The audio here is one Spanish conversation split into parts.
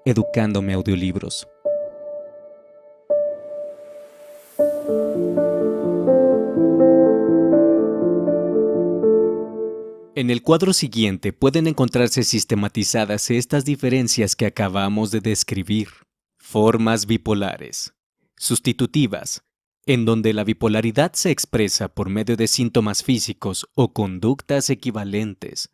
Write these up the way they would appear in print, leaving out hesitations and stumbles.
Educándome Audiolibros. En el cuadro siguiente pueden encontrarse sistematizadas estas diferencias que acabamos de describir. Formas bipolares. Sustitutivas, en donde la bipolaridad se expresa por medio de síntomas físicos o conductas equivalentes.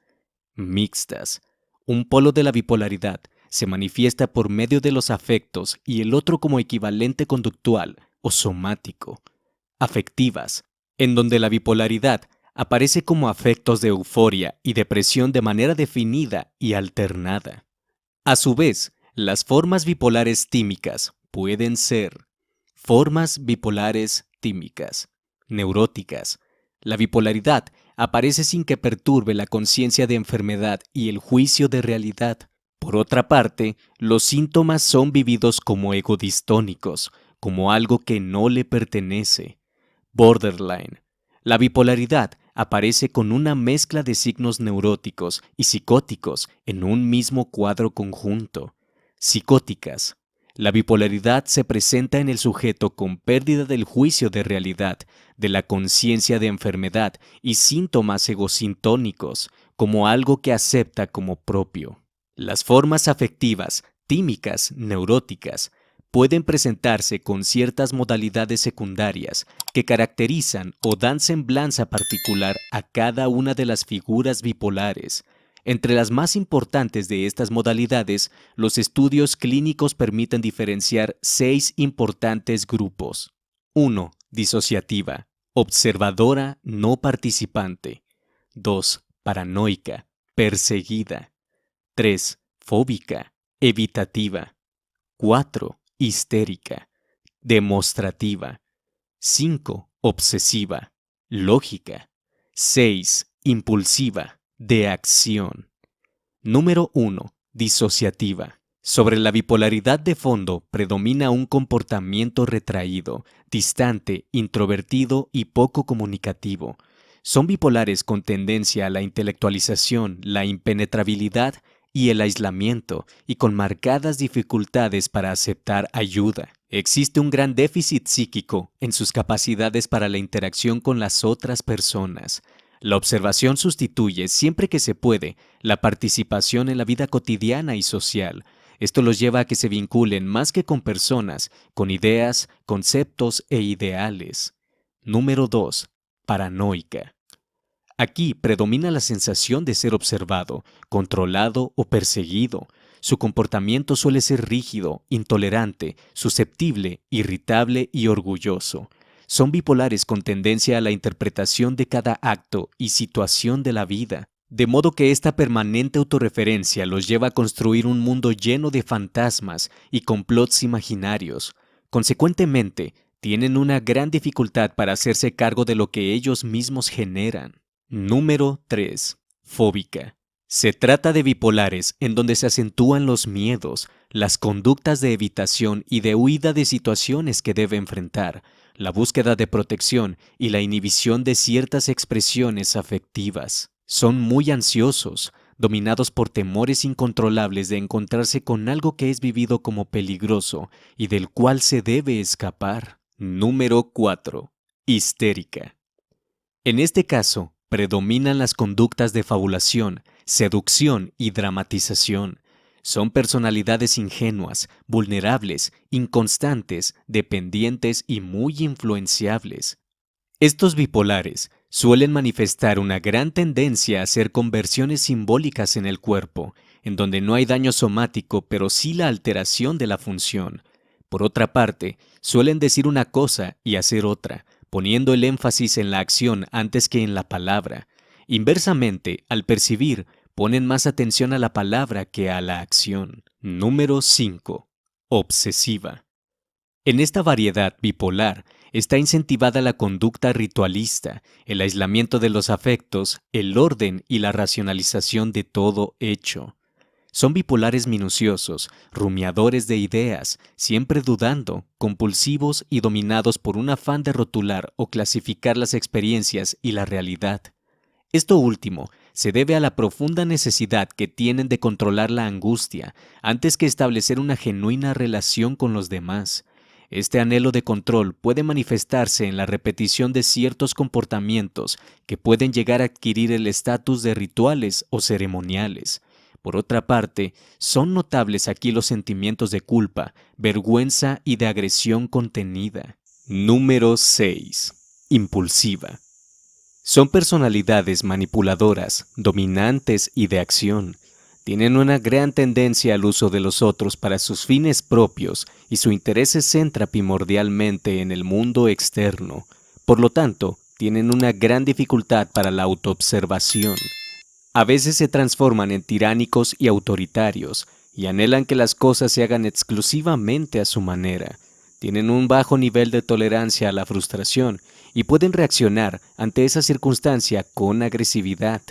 Mixtas. Un polo de la bipolaridad se manifiesta por medio de los afectos y el otro como equivalente conductual o somático. Afectivas, en donde la bipolaridad aparece como afectos de euforia y depresión de manera definida y alternada. A su vez, las formas bipolares tímicas pueden ser formas bipolares tímicas, neuróticas. La bipolaridad aparece sin que perturbe la conciencia de enfermedad y el juicio de realidad. Por otra parte, los síntomas son vividos como egodistónicos, como algo que no le pertenece. Borderline. La bipolaridad aparece con una mezcla de signos neuróticos y psicóticos en un mismo cuadro conjunto. Psicóticas. La bipolaridad se presenta en el sujeto con pérdida del juicio de realidad, de la conciencia de enfermedad y síntomas egosintónicos, como algo que acepta como propio. Las formas afectivas, tímicas, neuróticas, pueden presentarse con ciertas modalidades secundarias que caracterizan o dan semblanza particular a cada una de las figuras bipolares. Entre las más importantes de estas modalidades, los estudios clínicos permiten diferenciar 6 importantes grupos. 1. Disociativa, observadora no participante. 2. Paranoica, perseguida. 3. Fóbica, evitativa. 4. Histérica, demostrativa. 5. Obsesiva, lógica. 6. Impulsiva, de acción. Número 1. Disociativa. Sobre la bipolaridad de fondo predomina un comportamiento retraído, distante, introvertido y poco comunicativo. Son bipolares con tendencia a la intelectualización, la impenetrabilidad y el aislamiento, y con marcadas dificultades para aceptar ayuda. Existe un gran déficit psíquico en sus capacidades para la interacción con las otras personas. La observación sustituye, siempre que se puede, la participación en la vida cotidiana y social. Esto los lleva a que se vinculen más que con personas, con ideas, conceptos e ideales. Número 2. Paranoica. Aquí predomina la sensación de ser observado, controlado o perseguido. Su comportamiento suele ser rígido, intolerante, susceptible, irritable y orgulloso. Son bipolares con tendencia a la interpretación de cada acto y situación de la vida, de modo que esta permanente autorreferencia los lleva a construir un mundo lleno de fantasmas y complots imaginarios. Consecuentemente, tienen una gran dificultad para hacerse cargo de lo que ellos mismos generan. Número 3. Fóbica. Se trata de bipolares en donde se acentúan los miedos, las conductas de evitación y de huida de situaciones que debe enfrentar, la búsqueda de protección y la inhibición de ciertas expresiones afectivas. Son muy ansiosos, dominados por temores incontrolables de encontrarse con algo que es vivido como peligroso y del cual se debe escapar. Número 4. Histérica. En este caso, predominan las conductas de fabulación, seducción y dramatización. Son personalidades ingenuas, vulnerables, inconstantes, dependientes y muy influenciables. Estos bipolares suelen manifestar una gran tendencia a hacer conversiones simbólicas en el cuerpo, en donde no hay daño somático, pero sí la alteración de la función. Por otra parte, suelen decir una cosa y hacer otra, poniendo el énfasis en la acción antes que en la palabra. Inversamente, al percibir, ponen más atención a la palabra que a la acción. Número 5. Obsesiva. En esta variedad bipolar está incentivada la conducta ritualista, el aislamiento de los afectos, el orden y la racionalización de todo hecho. Son bipolares minuciosos, rumiadores de ideas, siempre dudando, compulsivos y dominados por un afán de rotular o clasificar las experiencias y la realidad. Esto último se debe a la profunda necesidad que tienen de controlar la angustia antes que establecer una genuina relación con los demás. Este anhelo de control puede manifestarse en la repetición de ciertos comportamientos que pueden llegar a adquirir el estatus de rituales o ceremoniales. Por otra parte, son notables aquí los sentimientos de culpa, vergüenza y de agresión contenida. Número 6. Impulsiva. Son personalidades manipuladoras, dominantes y de acción. Tienen una gran tendencia al uso de los otros para sus fines propios y su interés se centra primordialmente en el mundo externo. Por lo tanto, tienen una gran dificultad para la autoobservación. A veces se transforman en tiránicos y autoritarios y anhelan que las cosas se hagan exclusivamente a su manera. Tienen un bajo nivel de tolerancia a la frustración y pueden reaccionar ante esa circunstancia con agresividad.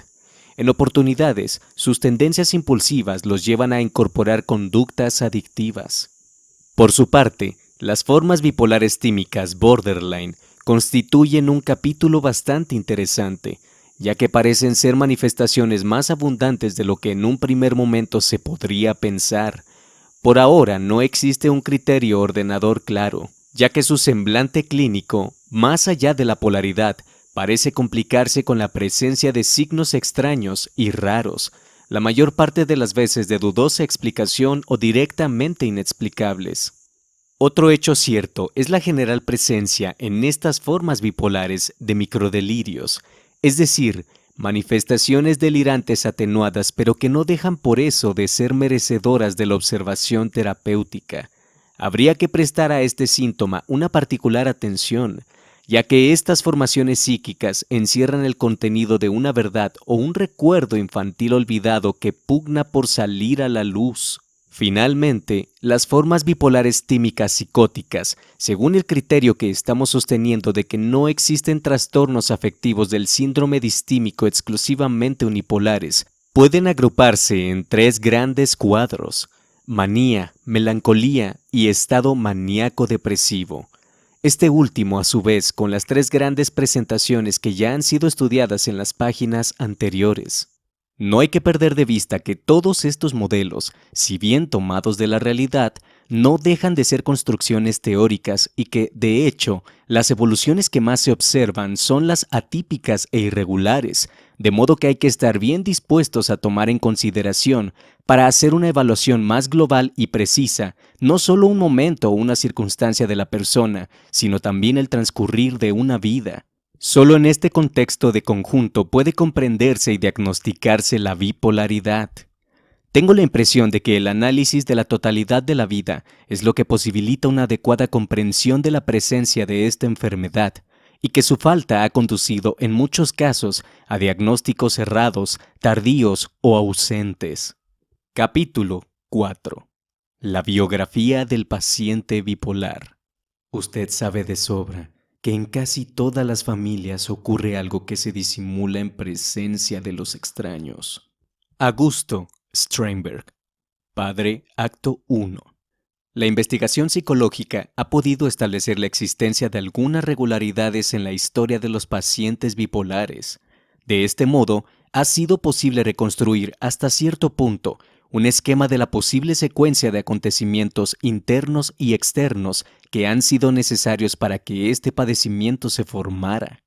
En oportunidades, sus tendencias impulsivas los llevan a incorporar conductas adictivas. Por su parte, las formas bipolares tímicas borderline constituyen un capítulo bastante interesante, ya que parecen ser manifestaciones más abundantes de lo que en un primer momento se podría pensar. Por ahora no existe un criterio ordenador claro, ya que su semblante clínico, más allá de la polaridad, parece complicarse con la presencia de signos extraños y raros, la mayor parte de las veces de dudosa explicación o directamente inexplicables. Otro hecho cierto es la general presencia en estas formas bipolares de microdelirios, es decir, manifestaciones delirantes atenuadas pero que no dejan por eso de ser merecedoras de la observación terapéutica. Habría que prestar a este síntoma una particular atención, ya que estas formaciones psíquicas encierran el contenido de una verdad o un recuerdo infantil olvidado que pugna por salir a la luz. Finalmente, las formas bipolares tímicas psicóticas, según el criterio que estamos sosteniendo de que no existen trastornos afectivos del síndrome distímico exclusivamente unipolares, pueden agruparse en tres grandes cuadros: manía, melancolía y estado maníaco-depresivo. Este último, a su vez, con las tres grandes presentaciones que ya han sido estudiadas en las páginas anteriores. No hay que perder de vista que todos estos modelos, si bien tomados de la realidad, no dejan de ser construcciones teóricas y que, de hecho, las evoluciones que más se observan son las atípicas e irregulares, de modo que hay que estar bien dispuestos a tomar en consideración, para hacer una evaluación más global y precisa, no solo un momento o una circunstancia de la persona, sino también el transcurrir de una vida. Solo en este contexto de conjunto puede comprenderse y diagnosticarse la bipolaridad. Tengo la impresión de que el análisis de la totalidad de la vida es lo que posibilita una adecuada comprensión de la presencia de esta enfermedad, y que su falta ha conducido en muchos casos a diagnósticos errados, tardíos o ausentes. Capítulo 4. La biografía del paciente bipolar. Usted sabe de sobra que en casi todas las familias ocurre algo que se disimula en presencia de los extraños. Augusto Strindberg, Padre, Acto 1. La investigación psicológica ha podido establecer la existencia de algunas regularidades en la historia de los pacientes bipolares. De este modo, ha sido posible reconstruir hasta cierto punto un esquema de la posible secuencia de acontecimientos internos y externos que han sido necesarios para que este padecimiento se formara.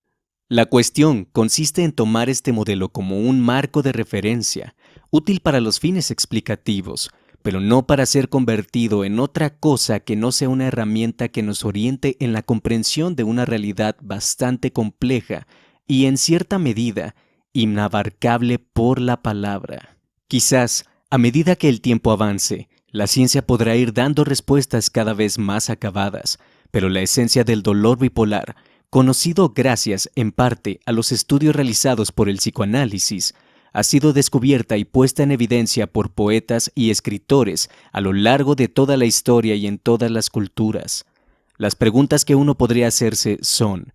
La cuestión consiste en tomar este modelo como un marco de referencia, útil para los fines explicativos, pero no para ser convertido en otra cosa que no sea una herramienta que nos oriente en la comprensión de una realidad bastante compleja y, en cierta medida, inabarcable por la palabra. Quizás, a medida que el tiempo avance, la ciencia podrá ir dando respuestas cada vez más acabadas, pero la esencia del dolor bipolar, conocido gracias, en parte, a los estudios realizados por el psicoanálisis, ha sido descubierta y puesta en evidencia por poetas y escritores a lo largo de toda la historia y en todas las culturas. Las preguntas que uno podría hacerse son: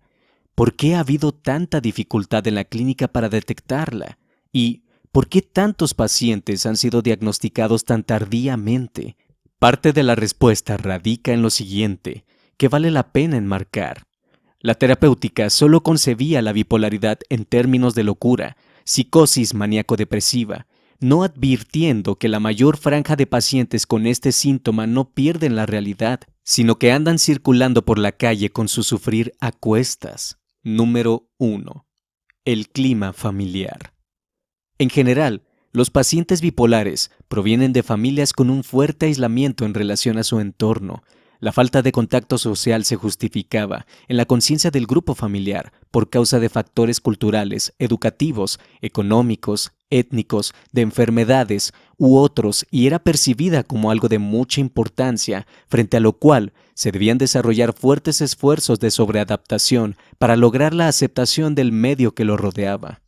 ¿por qué ha habido tanta dificultad en la clínica para detectarla? Y ¿por qué tantos pacientes han sido diagnosticados tan tardíamente? Parte de la respuesta radica en lo siguiente, que vale la pena enmarcar. La terapéutica solo concebía la bipolaridad en términos de locura, psicosis maníaco-depresiva, no advirtiendo que la mayor franja de pacientes con este síntoma no pierden la realidad, sino que andan circulando por la calle con su sufrir a cuestas. Número 1. El clima familiar. En general, los pacientes bipolares provienen de familias con un fuerte aislamiento en relación a su entorno. La falta de contacto social se justificaba en la conciencia del grupo familiar por causa de factores culturales, educativos, económicos, étnicos, de enfermedades u otros, y era percibida como algo de mucha importancia, frente a lo cual se debían desarrollar fuertes esfuerzos de sobreadaptación para lograr la aceptación del medio que lo rodeaba.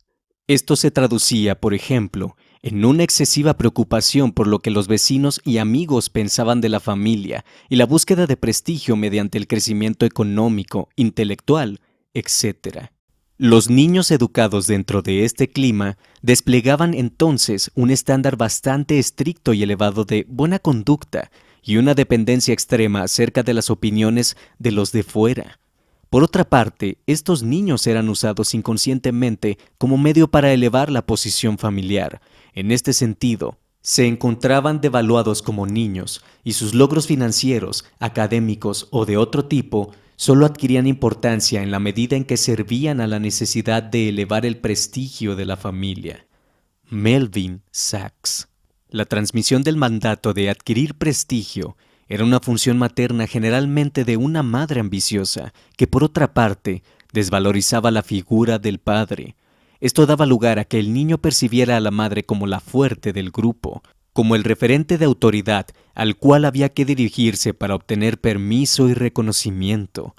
Esto se traducía, por ejemplo, en una excesiva preocupación por lo que los vecinos y amigos pensaban de la familia y la búsqueda de prestigio mediante el crecimiento económico, intelectual, etc. Los niños educados dentro de este clima desplegaban entonces un estándar bastante estricto y elevado de buena conducta y una dependencia extrema acerca de las opiniones de los de fuera. Por otra parte, estos niños eran usados inconscientemente como medio para elevar la posición familiar. En este sentido, se encontraban devaluados como niños y sus logros financieros, académicos o de otro tipo solo adquirían importancia en la medida en que servían a la necesidad de elevar el prestigio de la familia. Melvin Sachs. La transmisión del mandato de adquirir prestigio era una función materna generalmente de una madre ambiciosa, que por otra parte desvalorizaba la figura del padre. Esto daba lugar a que el niño percibiera a la madre como la fuerte del grupo, como el referente de autoridad al cual había que dirigirse para obtener permiso y reconocimiento.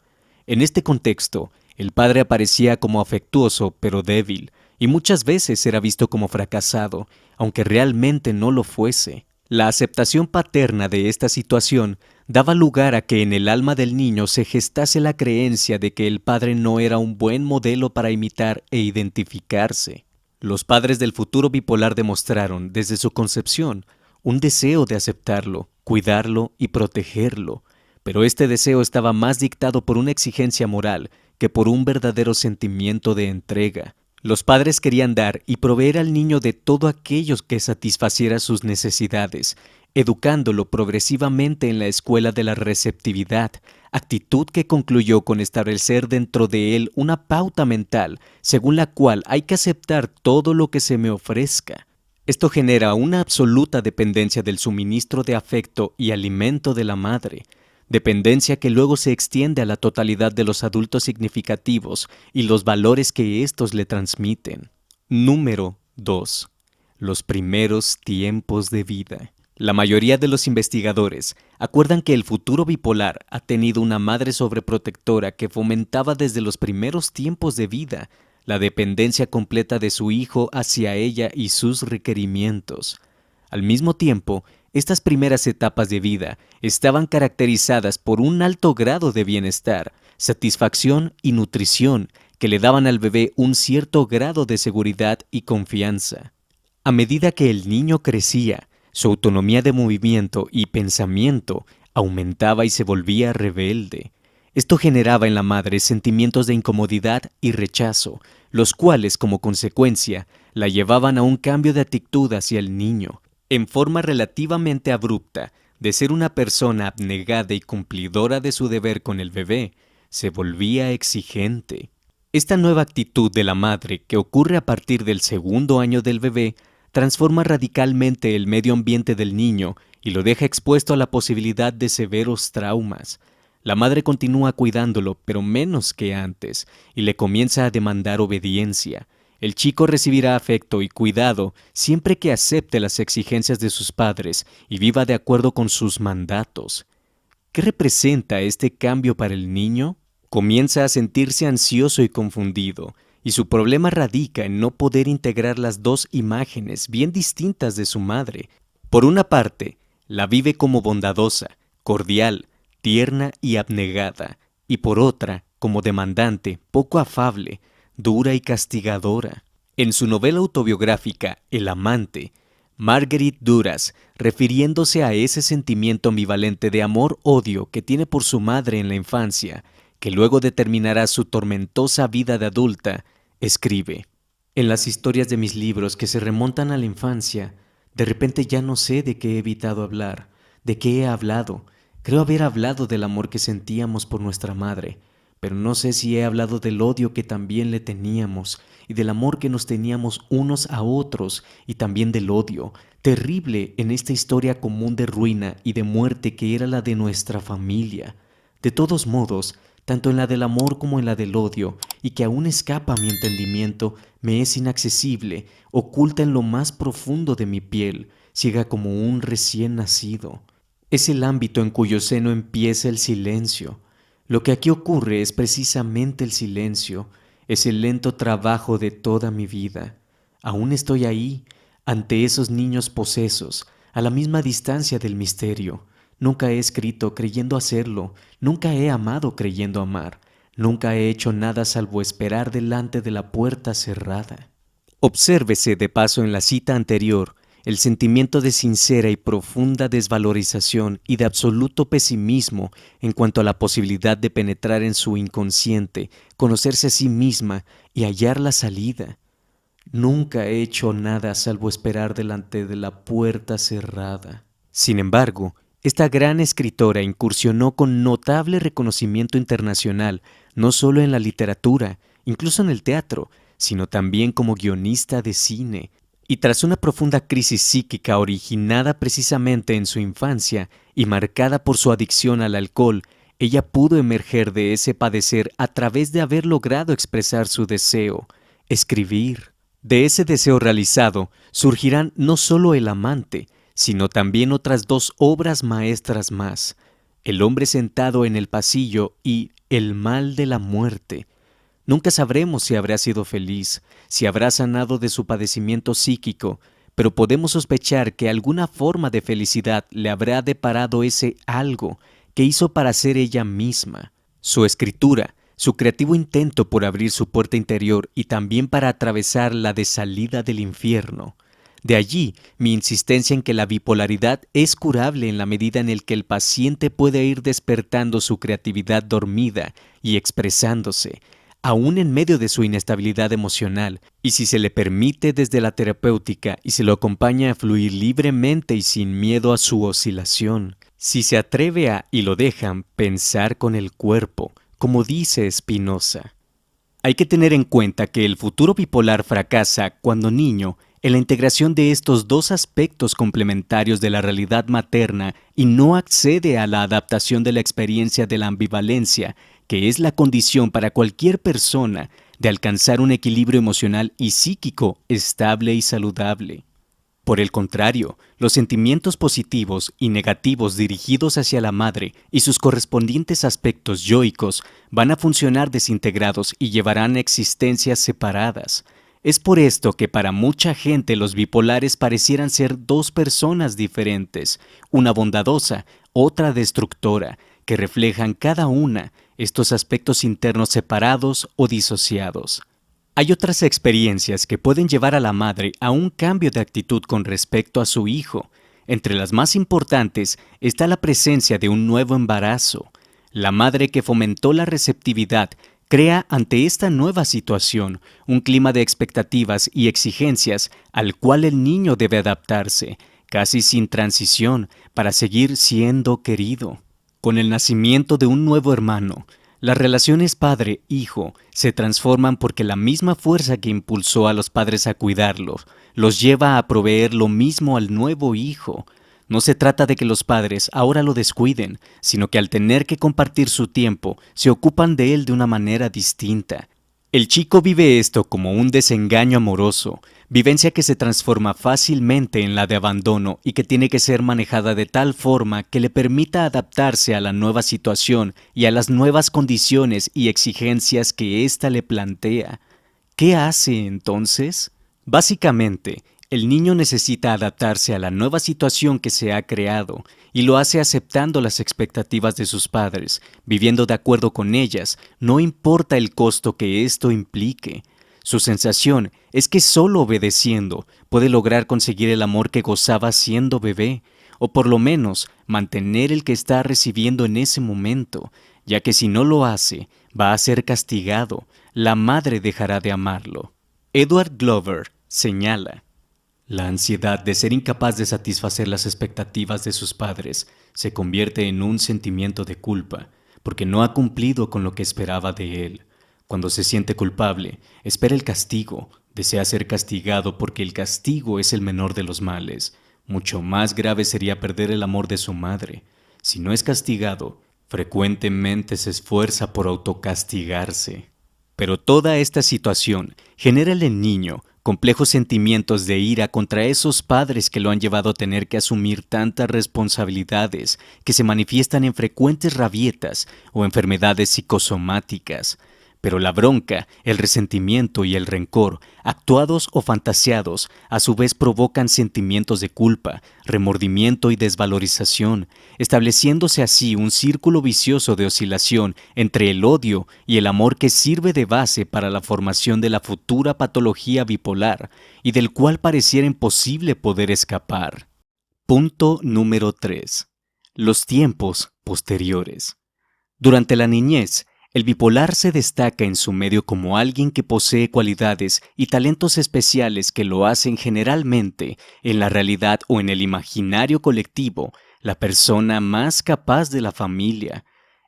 En este contexto, el padre aparecía como afectuoso pero débil, y muchas veces era visto como fracasado, aunque realmente no lo fuese. La aceptación paterna de esta situación daba lugar a que en el alma del niño se gestase la creencia de que el padre no era un buen modelo para imitar e identificarse. Los padres del futuro bipolar demostraron, desde su concepción, un deseo de aceptarlo, cuidarlo y protegerlo, pero este deseo estaba más dictado por una exigencia moral que por un verdadero sentimiento de entrega. Los padres querían dar y proveer al niño de todo aquello que satisfaciera sus necesidades, educándolo progresivamente en la escuela de la receptividad, actitud que concluyó con establecer dentro de él una pauta mental según la cual hay que aceptar todo lo que se me ofrezca. Esto genera una absoluta dependencia del suministro de afecto y alimento de la madre, dependencia que luego se extiende a la totalidad de los adultos significativos y los valores que éstos le transmiten. Número 2. Los primeros tiempos de vida. La mayoría de los investigadores acuerdan que el futuro bipolar ha tenido una madre sobreprotectora que fomentaba desde los primeros tiempos de vida la dependencia completa de su hijo hacia ella y sus requerimientos. Al mismo tiempo, estas primeras etapas de vida estaban caracterizadas por un alto grado de bienestar, satisfacción y nutrición que le daban al bebé un cierto grado de seguridad y confianza. A medida que el niño crecía, su autonomía de movimiento y pensamiento aumentaba y se volvía rebelde. Esto generaba en la madre sentimientos de incomodidad y rechazo, los cuales, como consecuencia, la llevaban a un cambio de actitud hacia el niño. En forma relativamente abrupta, de ser una persona abnegada y cumplidora de su deber con el bebé, se volvía exigente. Esta nueva actitud de la madre, que ocurre a partir del segundo año del bebé, transforma radicalmente el medio ambiente del niño y lo deja expuesto a la posibilidad de severos traumas. La madre continúa cuidándolo, pero menos que antes, y le comienza a demandar obediencia. El chico recibirá afecto y cuidado siempre que acepte las exigencias de sus padres y viva de acuerdo con sus mandatos. ¿Qué representa este cambio para el niño? Comienza a sentirse ansioso y confundido, y su problema radica en no poder integrar las dos imágenes bien distintas de su madre. Por una parte, la vive como bondadosa, cordial, tierna y abnegada, y por otra, como demandante, poco afable, dura y castigadora. En su novela autobiográfica El amante, Marguerite Duras, refiriéndose a ese sentimiento ambivalente de amor-odio que tiene por su madre en la infancia, que luego determinará su tormentosa vida de adulta, escribe: En las historias de mis libros que se remontan a la infancia, de repente ya no sé de qué he evitado hablar, de qué he hablado. Creo haber hablado del amor que sentíamos por nuestra madre, pero no sé si he hablado del odio que también le teníamos y del amor que nos teníamos unos a otros y también del odio terrible en esta historia común de ruina y de muerte que era la de nuestra familia. De todos modos, tanto en la del amor como en la del odio, y que aún escapa a mi entendimiento, me es inaccesible, oculta en lo más profundo de mi piel, ciega como un recién nacido. Es el ámbito en cuyo seno empieza el silencio. Lo que aquí ocurre es precisamente el silencio, es el lento trabajo de toda mi vida. Aún estoy ahí, ante esos niños posesos, a la misma distancia del misterio. Nunca he escrito creyendo hacerlo, nunca he amado creyendo amar, nunca he hecho nada salvo esperar delante de la puerta cerrada. Obsérvese de paso en la cita anterior el sentimiento de sincera y profunda desvalorización y de absoluto pesimismo en cuanto a la posibilidad de penetrar en su inconsciente, conocerse a sí misma y hallar la salida. Nunca he hecho nada salvo esperar delante de la puerta cerrada. Sin embargo, esta gran escritora incursionó con notable reconocimiento internacional, no solo en la literatura, incluso en el teatro, sino también como guionista de cine. Y tras una profunda crisis psíquica originada precisamente en su infancia y marcada por su adicción al alcohol, ella pudo emerger de ese padecer a través de haber logrado expresar su deseo, escribir. De ese deseo realizado surgirán no solo El amante, sino también otras dos obras maestras más, El hombre sentado en el pasillo y El mal de la muerte. Nunca sabremos si habrá sido feliz, si habrá sanado de su padecimiento psíquico, pero podemos sospechar que alguna forma de felicidad le habrá deparado ese algo que hizo para ser ella misma. Su escritura, su creativo intento por abrir su puerta interior y también para atravesar la de salida del infierno. De allí mi insistencia en que la bipolaridad es curable en la medida en el que el paciente puede ir despertando su creatividad dormida y expresándose, aún en medio de su inestabilidad emocional, y si se le permite desde la terapéutica y se lo acompaña a fluir libremente y sin miedo a su oscilación, si se atreve a, y lo dejan, pensar con el cuerpo, como dice Spinoza. Hay que tener en cuenta que el futuro bipolar fracasa cuando niño en la integración de estos dos aspectos complementarios de la realidad materna y no accede a la adaptación de la experiencia de la ambivalencia, que es la condición para cualquier persona de alcanzar un equilibrio emocional y psíquico estable y saludable. Por el contrario, los sentimientos positivos y negativos dirigidos hacia la madre y sus correspondientes aspectos yoicos van a funcionar desintegrados y llevarán existencias separadas. Es por esto que para mucha gente los bipolares parecieran ser dos personas diferentes, una bondadosa, otra destructora, que reflejan cada una estos aspectos internos separados o disociados. Hay otras experiencias que pueden llevar a la madre a un cambio de actitud con respecto a su hijo. Entre las más importantes está la presencia de un nuevo embarazo. La madre que fomentó la receptividad crea ante esta nueva situación un clima de expectativas y exigencias al cual el niño debe adaptarse, casi sin transición, para seguir siendo querido. Con el nacimiento de un nuevo hermano, las relaciones padre-hijo se transforman porque la misma fuerza que impulsó a los padres a cuidarlos los lleva a proveer lo mismo al nuevo hijo. No se trata de que los padres ahora lo descuiden, sino que al tener que compartir su tiempo, se ocupan de él de una manera distinta. El chico vive esto como un desengaño amoroso, vivencia que se transforma fácilmente en la de abandono y que tiene que ser manejada de tal forma que le permita adaptarse a la nueva situación y a las nuevas condiciones y exigencias que ésta le plantea. ¿Qué hace entonces? Básicamente, el niño necesita adaptarse a la nueva situación que se ha creado y lo hace aceptando las expectativas de sus padres, viviendo de acuerdo con ellas, no importa el costo que esto implique. Su sensación es que solo obedeciendo puede lograr conseguir el amor que gozaba siendo bebé, o por lo menos mantener el que está recibiendo en ese momento, ya que si no lo hace, va a ser castigado, la madre dejará de amarlo. Edward Glover señala: la ansiedad de ser incapaz de satisfacer las expectativas de sus padres se convierte en un sentimiento de culpa porque no ha cumplido con lo que esperaba de él. Cuando se siente culpable, espera el castigo, desea ser castigado porque el castigo es el menor de los males. Mucho más grave sería perder el amor de su madre. Si no es castigado, frecuentemente se esfuerza por autocastigarse. Pero toda esta situación genera en el niño complejos sentimientos de ira contra esos padres que lo han llevado a tener que asumir tantas responsabilidades que se manifiestan en frecuentes rabietas o enfermedades psicosomáticas. Pero la bronca, el resentimiento y el rencor, actuados o fantaseados, a su vez provocan sentimientos de culpa, remordimiento y desvalorización, estableciéndose así un círculo vicioso de oscilación entre el odio y el amor que sirve de base para la formación de la futura patología bipolar y del cual pareciera imposible poder escapar. Punto número 3. Los tiempos posteriores. Durante la niñez, el bipolar se destaca en su medio como alguien que posee cualidades y talentos especiales que lo hacen generalmente, en la realidad o en el imaginario colectivo, la persona más capaz de la familia.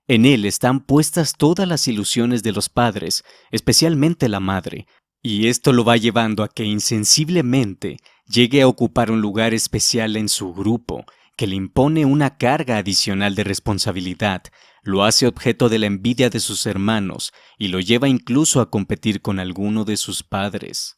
En él están puestas todas las ilusiones de los padres, especialmente la madre, y esto lo va llevando a que insensiblemente llegue a ocupar un lugar especial en su grupo, que le impone una carga adicional de responsabilidad, lo hace objeto de la envidia de sus hermanos y lo lleva incluso a competir con alguno de sus padres.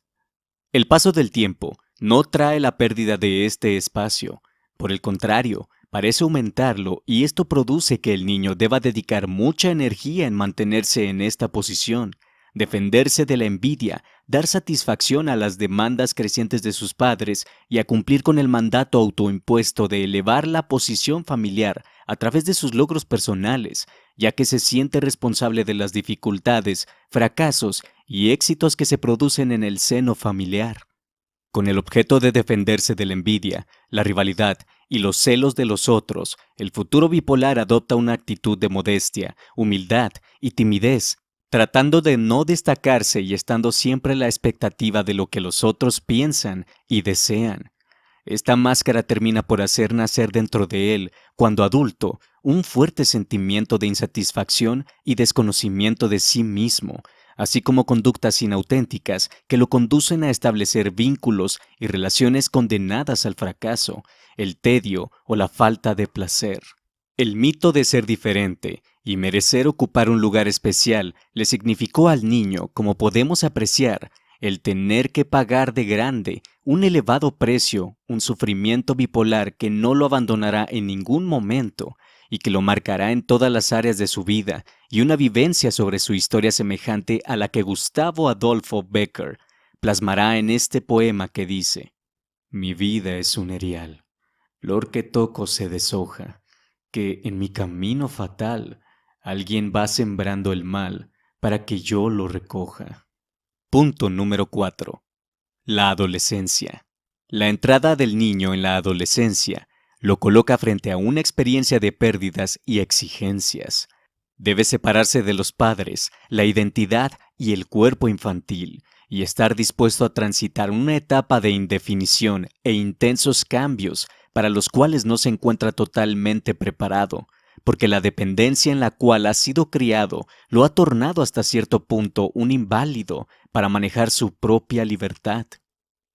El paso del tiempo no trae la pérdida de este espacio, por el contrario, parece aumentarlo y esto produce que el niño deba dedicar mucha energía en mantenerse en esta posición, defenderse de la envidia, dar satisfacción a las demandas crecientes de sus padres y a cumplir con el mandato autoimpuesto de elevar la posición familiar a través de sus logros personales, ya que se siente responsable de las dificultades, fracasos y éxitos que se producen en el seno familiar. Con el objeto de defenderse de la envidia, la rivalidad y los celos de los otros, el futuro bipolar adopta una actitud de modestia, humildad y timidez, tratando de no destacarse y estando siempre a la expectativa de lo que los otros piensan y desean. Esta máscara termina por hacer nacer dentro de él, cuando adulto, un fuerte sentimiento de insatisfacción y desconocimiento de sí mismo, así como conductas inauténticas que lo conducen a establecer vínculos y relaciones condenadas al fracaso, el tedio o la falta de placer. El mito de ser diferente y merecer ocupar un lugar especial le significó al niño, como podemos apreciar, el tener que pagar de grande un elevado precio, un sufrimiento bipolar que no lo abandonará en ningún momento y que lo marcará en todas las áreas de su vida, y una vivencia sobre su historia semejante a la que Gustavo Adolfo Bécquer plasmará en este poema que dice: mi vida es un erial, flor que toco se deshoja, que en mi camino fatal alguien va sembrando el mal para que yo lo recoja. Punto número 4. La adolescencia. La entrada del niño en la adolescencia lo coloca frente a una experiencia de pérdidas y exigencias. Debe separarse de los padres, la identidad y el cuerpo infantil, y estar dispuesto a transitar una etapa de indefinición e intensos cambios para los cuales no se encuentra totalmente preparado, porque la dependencia en la cual ha sido criado lo ha tornado hasta cierto punto un inválido para manejar su propia libertad.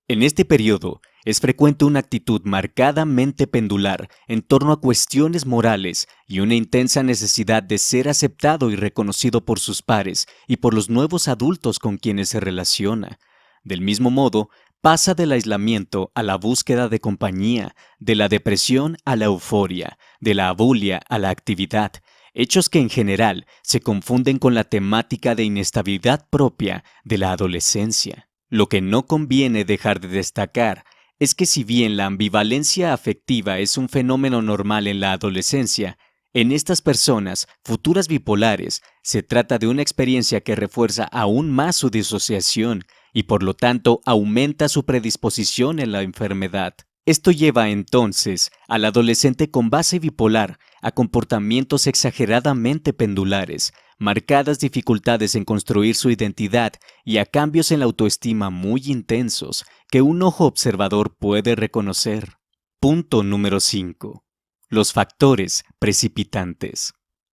En este periodo es frecuente una actitud marcadamente pendular en torno a cuestiones morales y una intensa necesidad de ser aceptado y reconocido por sus pares y por los nuevos adultos con quienes se relaciona. Del mismo modo, pasa del aislamiento a la búsqueda de compañía, de la depresión a la euforia, de la abulia a la actividad, hechos que en general se confunden con la temática de inestabilidad propia de la adolescencia. Lo que no conviene dejar de destacar es que si bien la ambivalencia afectiva es un fenómeno normal en la adolescencia, en estas personas, futuras bipolares, se trata de una experiencia que refuerza aún más su disociación y por lo tanto aumenta su predisposición en la enfermedad. Esto lleva entonces al adolescente con base bipolar a comportamientos exageradamente pendulares, marcadas dificultades en construir su identidad y a cambios en la autoestima muy intensos que un ojo observador puede reconocer. Punto número 5. Los factores precipitantes.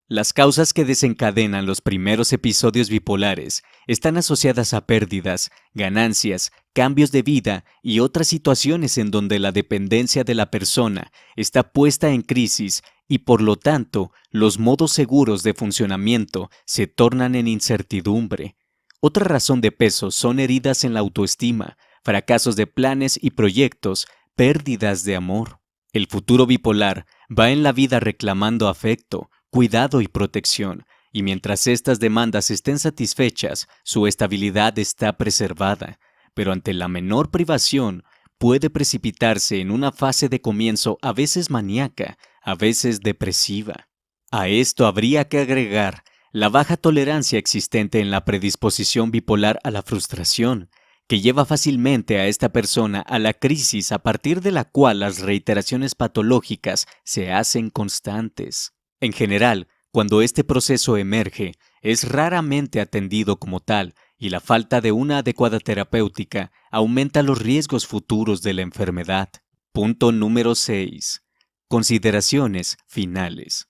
Las causas que desencadenan los primeros episodios bipolares están asociadas a pérdidas, ganancias, cambios de vida y otras situaciones en donde la dependencia de la persona está puesta en crisis y por lo tanto los modos seguros de funcionamiento se tornan en incertidumbre. Otra razón de peso son heridas en la autoestima, fracasos de planes y proyectos, pérdidas de amor. El futuro bipolar va en la vida reclamando afecto, cuidado y protección, y mientras estas demandas estén satisfechas, su estabilidad está preservada, pero ante la menor privación puede precipitarse en una fase de comienzo a veces maníaca, a veces depresiva. A esto habría que agregar la baja tolerancia existente en la predisposición bipolar a la frustración, que lleva fácilmente a esta persona a la crisis a partir de la cual las reiteraciones patológicas se hacen constantes. En general, cuando este proceso emerge, es raramente atendido como tal y la falta de una adecuada terapéutica aumenta los riesgos futuros de la enfermedad. Punto número 6. Consideraciones finales.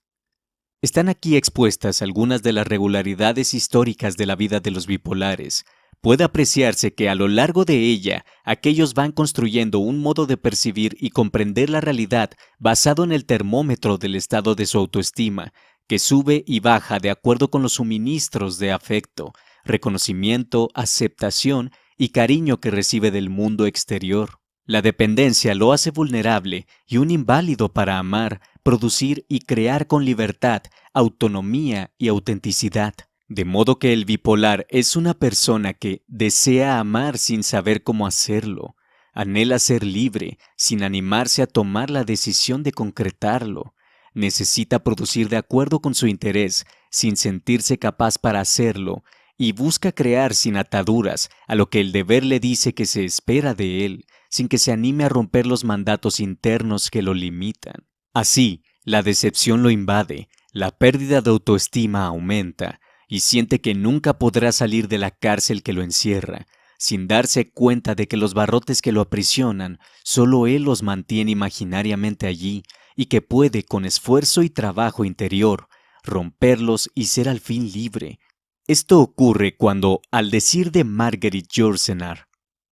Están aquí expuestas algunas de las regularidades históricas de la vida de los bipolares. Puede apreciarse que a lo largo de ella, aquellos van construyendo un modo de percibir y comprender la realidad basado en el termómetro del estado de su autoestima, que sube y baja de acuerdo con los suministros de afecto, reconocimiento, aceptación y cariño que recibe del mundo exterior. La dependencia lo hace vulnerable y un inválido para amar, producir y crear con libertad, autonomía y autenticidad. De modo que el bipolar es una persona que desea amar sin saber cómo hacerlo, anhela ser libre sin animarse a tomar la decisión de concretarlo, necesita producir de acuerdo con su interés sin sentirse capaz para hacerlo y busca crear sin ataduras a lo que el deber le dice que se espera de él, sin que se anime a romper los mandatos internos que lo limitan. Así, la decepción lo invade, la pérdida de autoestima aumenta, y siente que nunca podrá salir de la cárcel que lo encierra, sin darse cuenta de que los barrotes que lo aprisionan, solo él los mantiene imaginariamente allí, y que puede, con esfuerzo y trabajo interior, romperlos y ser al fin libre. Esto ocurre cuando, al decir de Marguerite Yourcenar,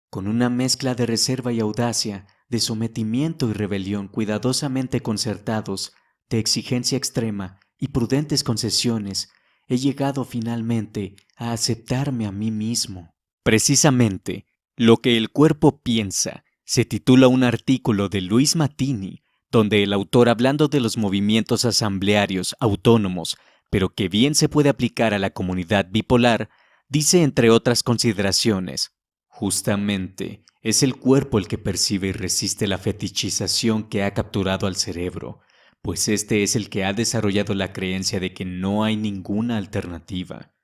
con una mezcla de reserva y audacia, de sometimiento y rebelión cuidadosamente concertados, de exigencia extrema y prudentes concesiones, he llegado finalmente a aceptarme a mí mismo. Precisamente, Lo que el cuerpo piensa se titula un artículo de Luis Mattini, donde el autor, hablando de los movimientos asamblearios autónomos, pero que bien se puede aplicar a la comunidad bipolar, dice, entre otras consideraciones, justamente es el cuerpo el que percibe y resiste la fetichización que ha capturado al cerebro, pues este es el que ha desarrollado la creencia de que no hay ninguna alternativa.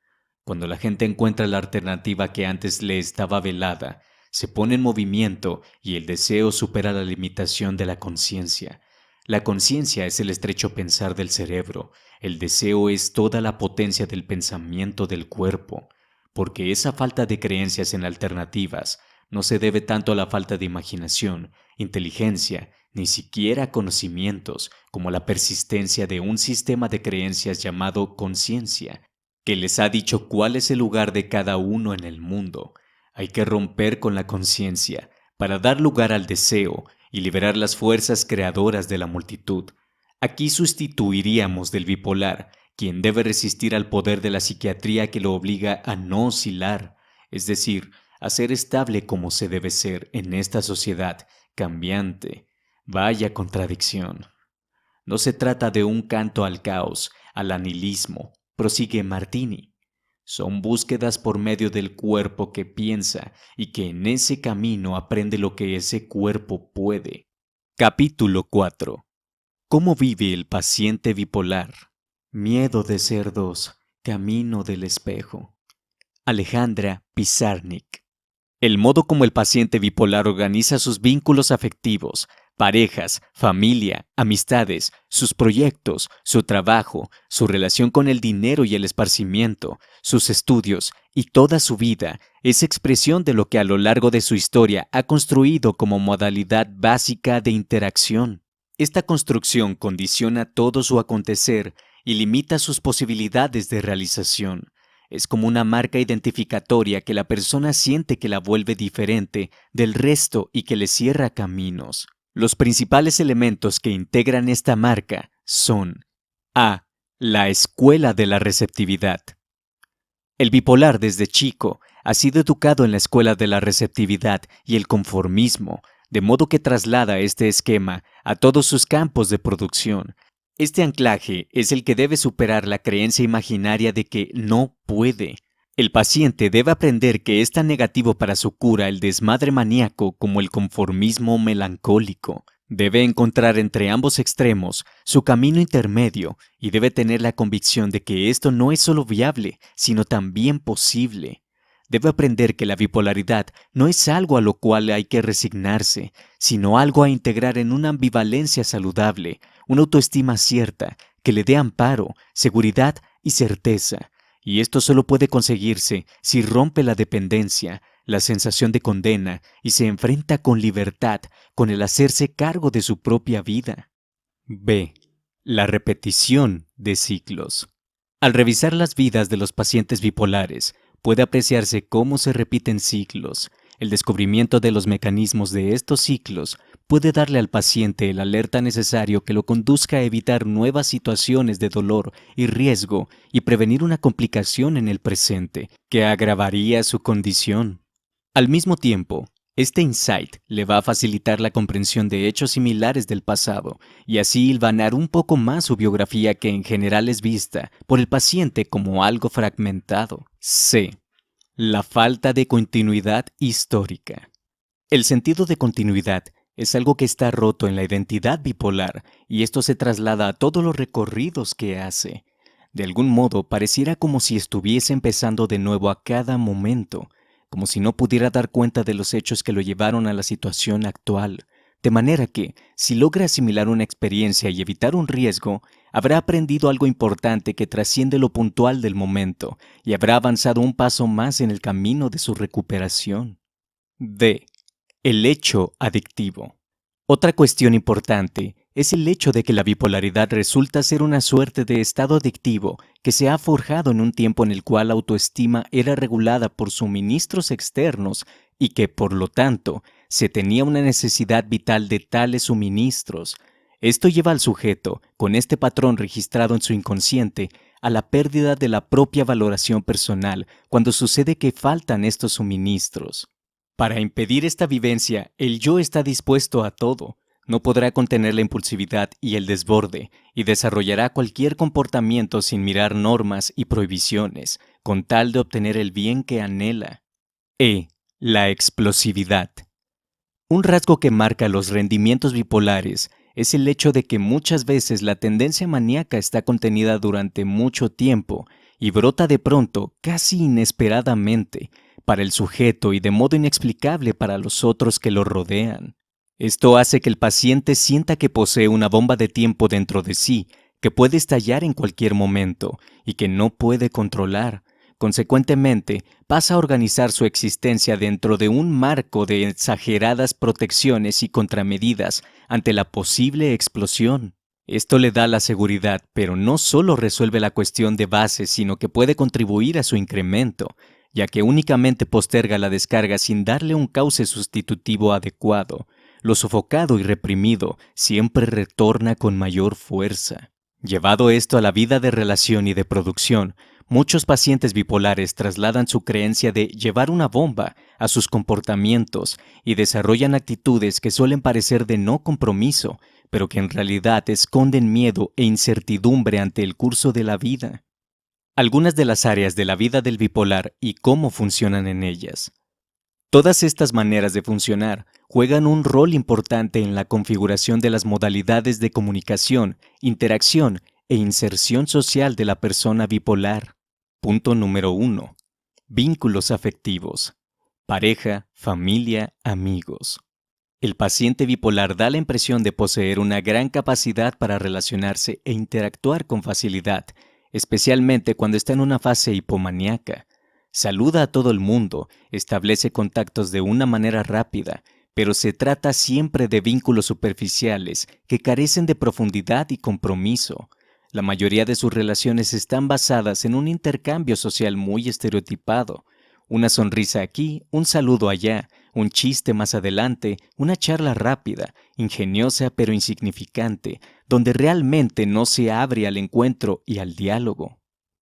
Cuando la gente encuentra la alternativa que antes le estaba velada, se pone en movimiento y el deseo supera la limitación de la conciencia. La conciencia es el estrecho pensar del cerebro, el deseo es toda la potencia del pensamiento del cuerpo, porque esa falta de creencias en alternativas no se debe tanto a la falta de imaginación, inteligencia, ni siquiera conocimientos, como a la persistencia de un sistema de creencias llamado conciencia, que les ha dicho cuál es el lugar de cada uno en el mundo. Hay que romper con la conciencia para dar lugar al deseo y liberar las fuerzas creadoras de la multitud. Aquí sustituiríamos del bipolar, quien debe resistir al poder de la psiquiatría que lo obliga a no oscilar, es decir, a ser estable como se debe ser en esta sociedad cambiante. Vaya contradicción. No se trata de un canto al caos, al anihilismo, prosigue Martini. Son búsquedas por medio del cuerpo que piensa y que en ese camino aprende lo que ese cuerpo puede. Capítulo 4. ¿Cómo vive el paciente bipolar? Miedo de ser dos, camino del espejo. Alejandra Pizarnik. El modo como el paciente bipolar organiza sus vínculos afectivos parejas, familia, amistades, sus proyectos, su trabajo, su relación con el dinero y el esparcimiento, sus estudios y toda su vida es expresión de lo que a lo largo de su historia ha construido como modalidad básica de interacción. Esta construcción condiciona todo su acontecer y limita sus posibilidades de realización. Es como una marca identificatoria que la persona siente que la vuelve diferente del resto y que le cierra caminos. Los principales elementos que integran esta marca son: A. La escuela de la receptividad. El bipolar desde chico ha sido educado en la escuela de la receptividad y el conformismo, de modo que traslada este esquema a todos sus campos de producción. Este anclaje es el que debe superar la creencia imaginaria de que no puede. El paciente debe aprender que es tan negativo para su cura el desmadre maníaco como el conformismo melancólico. Debe encontrar entre ambos extremos su camino intermedio y debe tener la convicción de que esto no es solo viable, sino también posible. Debe aprender que la bipolaridad no es algo a lo cual hay que resignarse, sino algo a integrar en una ambivalencia saludable, una autoestima cierta, que le dé amparo, seguridad y certeza. Y esto solo puede conseguirse si rompe la dependencia, la sensación de condena y se enfrenta con libertad con el hacerse cargo de su propia vida. B. La repetición de ciclos. Al revisar las vidas de los pacientes bipolares, puede apreciarse cómo se repiten ciclos. El descubrimiento de los mecanismos de estos ciclos puede darle al paciente el alerta necesario que lo conduzca a evitar nuevas situaciones de dolor y riesgo y prevenir una complicación en el presente que agravaría su condición. Al mismo tiempo, este insight le va a facilitar la comprensión de hechos similares del pasado y así hilvanar un poco más su biografía, que en general es vista por el paciente como algo fragmentado. C. La falta de continuidad histórica. El sentido de continuidad es algo que está roto en la identidad bipolar y esto se traslada a todos los recorridos que hace. De algún modo pareciera como si estuviese empezando de nuevo a cada momento, como si no pudiera dar cuenta de los hechos que lo llevaron a la situación actual, de manera que, si logra asimilar una experiencia y evitar un riesgo, habrá aprendido algo importante que trasciende lo puntual del momento y habrá avanzado un paso más en el camino de su recuperación. D. El hecho adictivo. Otra cuestión importante es el hecho de que la bipolaridad resulta ser una suerte de estado adictivo que se ha forjado en un tiempo en el cual la autoestima era regulada por suministros externos y que, por lo tanto, se tenía una necesidad vital de tales suministros. Esto lleva al sujeto, con este patrón registrado en su inconsciente, a la pérdida de la propia valoración personal cuando sucede que faltan estos suministros. Para impedir esta vivencia, el yo está dispuesto a todo. No podrá contener la impulsividad y el desborde, y desarrollará cualquier comportamiento sin mirar normas y prohibiciones, con tal de obtener el bien que anhela. E. La explosividad. Un rasgo que marca los rendimientos bipolares es el hecho de que muchas veces la tendencia maníaca está contenida durante mucho tiempo y brota de pronto, casi inesperadamente, para el sujeto y de modo inexplicable para los otros que lo rodean. Esto hace que el paciente sienta que posee una bomba de tiempo dentro de sí, que puede estallar en cualquier momento y que no puede controlar. Consecuentemente, pasa a organizar su existencia dentro de un marco de exageradas protecciones y contramedidas ante la posible explosión. Esto le da la seguridad, pero no solo resuelve la cuestión de base, sino que puede contribuir a su incremento, ya que únicamente posterga la descarga sin darle un cauce sustitutivo adecuado. Lo sofocado y reprimido siempre retorna con mayor fuerza. Llevado esto a la vida de relación y de producción, muchos pacientes bipolares trasladan su creencia de llevar una bomba a sus comportamientos y desarrollan actitudes que suelen parecer de no compromiso, pero que en realidad esconden miedo e incertidumbre ante el curso de la vida. Algunas de las áreas de la vida del bipolar y cómo funcionan en ellas. Todas estas maneras de funcionar juegan un rol importante en la configuración de las modalidades de comunicación, interacción e inserción social de la persona bipolar. Punto número 1. Vínculos afectivos. Pareja, familia, amigos. El paciente bipolar da la impresión de poseer una gran capacidad para relacionarse e interactuar con facilidad, especialmente cuando está en una fase hipomaníaca. Saluda a todo el mundo, establece contactos de una manera rápida, pero se trata siempre de vínculos superficiales que carecen de profundidad y compromiso. La mayoría de sus relaciones están basadas en un intercambio social muy estereotipado. Una sonrisa aquí, un saludo allá, un chiste más adelante, una charla rápida, ingeniosa pero insignificante, donde realmente no se abre al encuentro y al diálogo.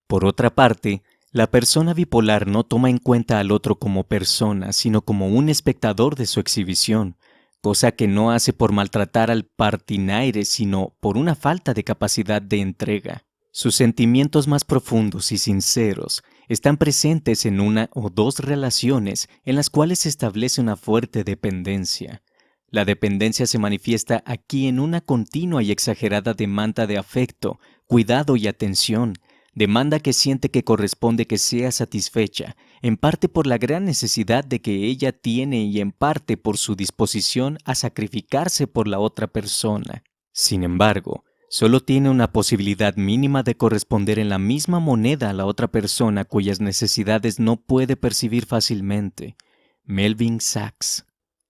Por otra parte, la persona bipolar no toma en cuenta al otro como persona, sino como un espectador de su exhibición, cosa que no hace por maltratar al partinaire, sino por una falta de capacidad de entrega. Sus sentimientos más profundos y sinceros están presentes en una o dos relaciones en las cuales se establece una fuerte dependencia. La dependencia se manifiesta aquí en una continua y exagerada demanda de afecto, cuidado y atención, demanda que siente que corresponde que sea satisfecha, en parte por la gran necesidad de que ella tiene y en parte por su disposición a sacrificarse por la otra persona. Sin embargo, solo tiene una posibilidad mínima de corresponder en la misma moneda a la otra persona cuyas necesidades no puede percibir fácilmente. Melvin Sachs.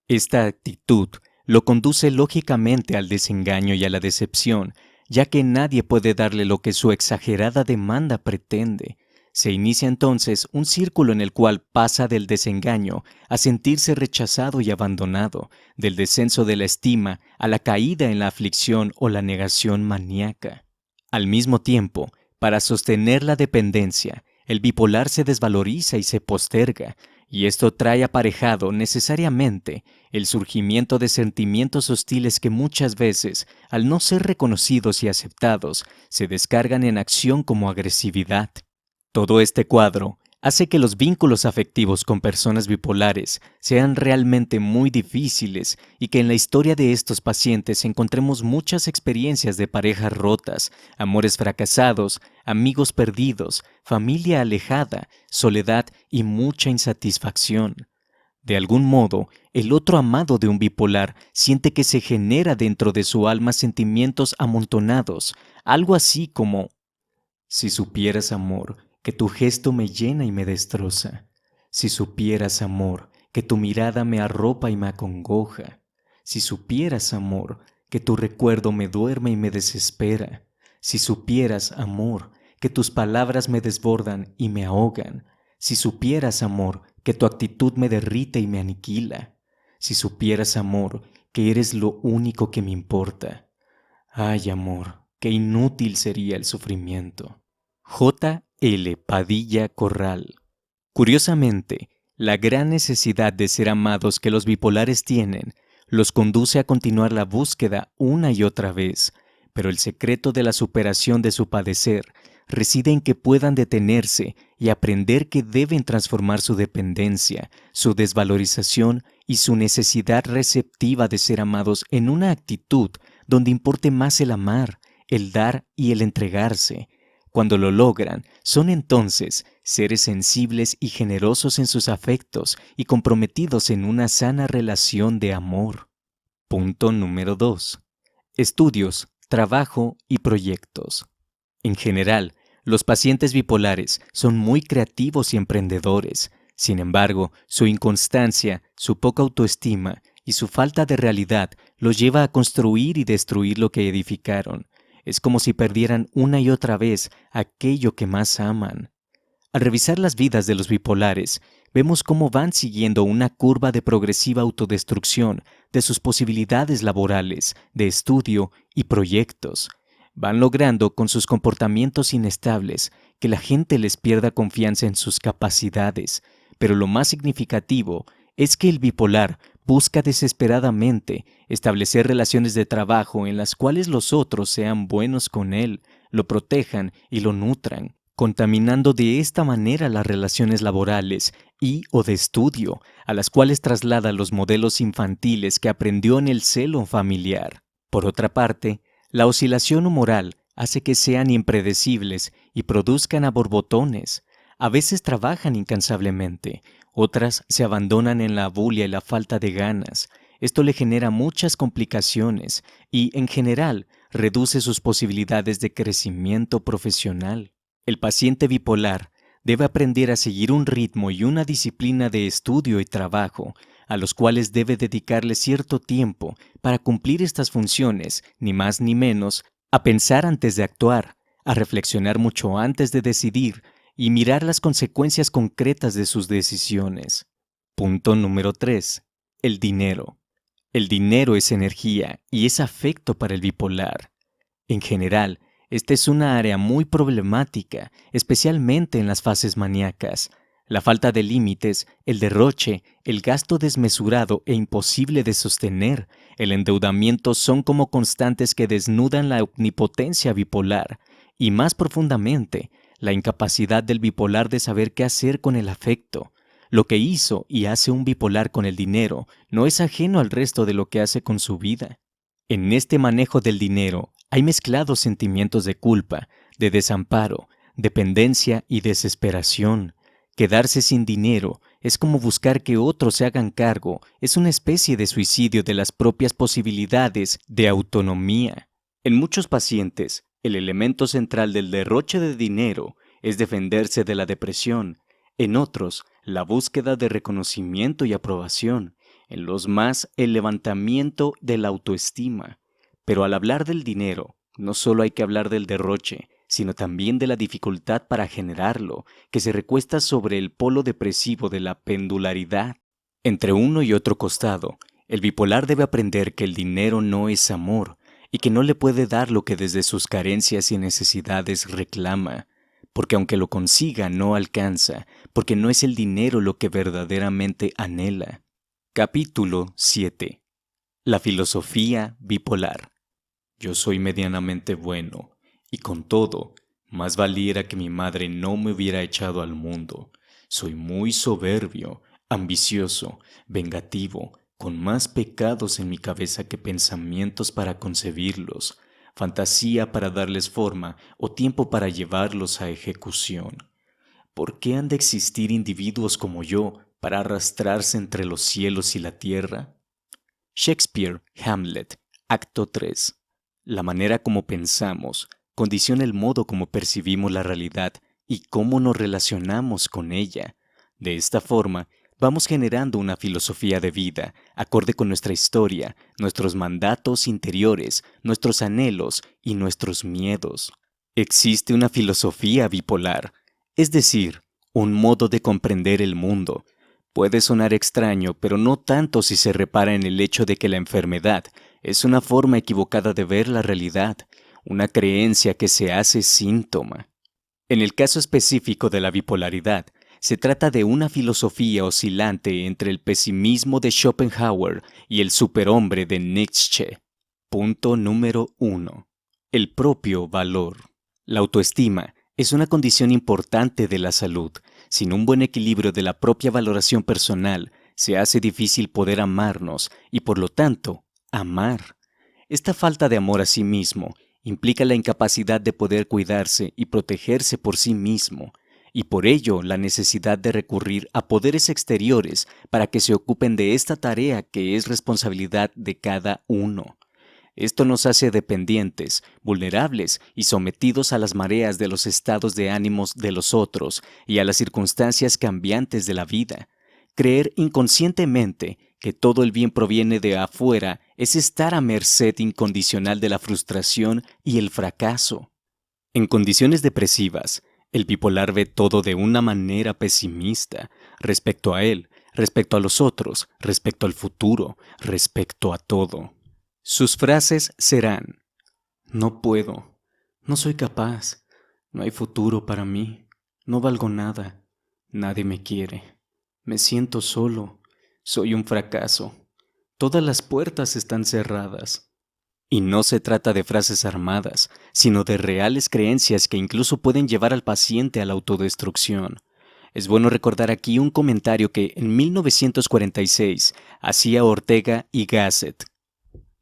Esta actitud lo conduce lógicamente al desengaño y a la decepción, ya que nadie puede darle lo que su exagerada demanda pretende. Se inicia entonces un círculo en el cual pasa del desengaño a sentirse rechazado y abandonado, del descenso de la estima a la caída en la aflicción o la negación maníaca. Al mismo tiempo, para sostener la dependencia, el bipolar se desvaloriza y se posterga, y esto trae aparejado necesariamente el surgimiento de sentimientos hostiles que muchas veces, al no ser reconocidos y aceptados, se descargan en acción como agresividad. Todo este cuadro hace que los vínculos afectivos con personas bipolares sean realmente muy difíciles y que en la historia de estos pacientes encontremos muchas experiencias de parejas rotas, amores fracasados, amigos perdidos, familia alejada, soledad y mucha insatisfacción. De algún modo, el otro amado de un bipolar siente que se genera dentro de su alma sentimientos amontonados, algo así como: si supieras, amor, que tu gesto me llena y me destroza. Si supieras, amor, que tu mirada me arropa y me acongoja. Si supieras, amor, que tu recuerdo me duerme y me desespera. Si supieras, amor, que tus palabras me desbordan y me ahogan. Si supieras, amor, que tu actitud me derrite y me aniquila. Si supieras, amor, que eres lo único que me importa. Ay, amor, qué inútil sería el sufrimiento. J. L. Padilla Corral. Curiosamente, la gran necesidad de ser amados que los bipolares tienen los conduce a continuar la búsqueda una y otra vez, pero el secreto de la superación de su padecer reside en que puedan detenerse y aprender que deben transformar su dependencia, su desvalorización y su necesidad receptiva de ser amados en una actitud donde importe más el amar, el dar y el entregarse. Cuando lo logran, son entonces seres sensibles y generosos en sus afectos y comprometidos en una sana relación de amor. Punto número 2. Estudios, trabajo y proyectos. En general, los pacientes bipolares son muy creativos y emprendedores. Sin embargo, su inconstancia, su poca autoestima y su falta de realidad los lleva a construir y destruir lo que edificaron. Es como si perdieran una y otra vez aquello que más aman. Al revisar las vidas de los bipolares, vemos cómo van siguiendo una curva de progresiva autodestrucción de sus posibilidades laborales, de estudio y proyectos. Van logrando con sus comportamientos inestables que la gente les pierda confianza en sus capacidades, pero lo más significativo es que el bipolar busca desesperadamente establecer relaciones de trabajo en las cuales los otros sean buenos con él, lo protejan y lo nutran, contaminando de esta manera las relaciones laborales y o de estudio, a las cuales traslada los modelos infantiles que aprendió en el seno familiar. Por otra parte, la oscilación humoral hace que sean impredecibles y produzcan a borbotones. A veces trabajan incansablemente, otras se abandonan en la bulia y la falta de ganas. Esto le genera muchas complicaciones y, en general, reduce sus posibilidades de crecimiento profesional. El paciente bipolar debe aprender a seguir un ritmo y una disciplina de estudio y trabajo, a los cuales debe dedicarle cierto tiempo para cumplir estas funciones, ni más ni menos, a pensar antes de actuar, a reflexionar mucho antes de decidir y mirar las consecuencias concretas de sus decisiones. Punto número 3. El dinero. El dinero es energía y es afecto para el bipolar. En general, esta es una área muy problemática, especialmente en las fases maníacas. La falta de límites, el derroche, el gasto desmesurado e imposible de sostener, el endeudamiento son como constantes que desnudan la omnipotencia bipolar y, más profundamente, la incapacidad del bipolar de saber qué hacer con el afecto. Lo que hizo y hace un bipolar con el dinero no es ajeno al resto de lo que hace con su vida. En este manejo del dinero hay mezclados sentimientos de culpa, de desamparo, dependencia y desesperación. Quedarse sin dinero es como buscar que otros se hagan cargo, es una especie de suicidio de las propias posibilidades de autonomía. En muchos pacientes, el elemento central del derroche de dinero es defenderse de la depresión. En otros, la búsqueda de reconocimiento y aprobación. En los más, el levantamiento de la autoestima. Pero al hablar del dinero, no solo hay que hablar del derroche, sino también de la dificultad para generarlo, que se recuesta sobre el polo depresivo de la pendularidad. Entre uno y otro costado, el bipolar debe aprender que el dinero no es amor y que no le puede dar lo que desde sus carencias y necesidades reclama, porque aunque lo consiga no alcanza, porque no es el dinero lo que verdaderamente anhela. Capítulo 7. La filosofía bipolar. Yo soy medianamente bueno, y con todo, más valiera que mi madre no me hubiera echado al mundo. Soy muy soberbio, ambicioso, vengativo, con más pecados en mi cabeza que pensamientos para concebirlos, fantasía para darles forma o tiempo para llevarlos a ejecución. ¿Por qué han de existir individuos como yo para arrastrarse entre los cielos y la tierra? Shakespeare, Hamlet, Acto 3. La manera como pensamos condiciona el modo como percibimos la realidad y cómo nos relacionamos con ella. De esta forma, vamos generando una filosofía de vida, acorde con nuestra historia, nuestros mandatos interiores, nuestros anhelos y nuestros miedos. Existe una filosofía bipolar, es decir, un modo de comprender el mundo. Puede sonar extraño, pero no tanto si se repara en el hecho de que la enfermedad es una forma equivocada de ver la realidad, una creencia que se hace síntoma. En el caso específico de la bipolaridad, se trata de una filosofía oscilante entre el pesimismo de Schopenhauer y el superhombre de Nietzsche. Punto número 1. El propio valor. La autoestima es una condición importante de la salud. Sin un buen equilibrio de la propia valoración personal, se hace difícil poder amarnos y, por lo tanto, amar. Esta falta de amor a sí mismo implica la incapacidad de poder cuidarse y protegerse por sí mismo, y por ello la necesidad de recurrir a poderes exteriores para que se ocupen de esta tarea que es responsabilidad de cada uno. Esto nos hace dependientes, vulnerables y sometidos a las mareas de los estados de ánimos de los otros y a las circunstancias cambiantes de la vida. Creer inconscientemente que todo el bien proviene de afuera es estar a merced incondicional de la frustración y el fracaso. En condiciones depresivas, el bipolar ve todo de una manera pesimista respecto a él, respecto a los otros, respecto al futuro, respecto a todo. Sus frases serán: no puedo, no soy capaz, no hay futuro para mí, no valgo nada, nadie me quiere, me siento solo, soy un fracaso, todas las puertas están cerradas. Y no se trata de frases armadas, sino de reales creencias que incluso pueden llevar al paciente a la autodestrucción. Es bueno recordar aquí un comentario que en 1946 hacía Ortega y Gasset.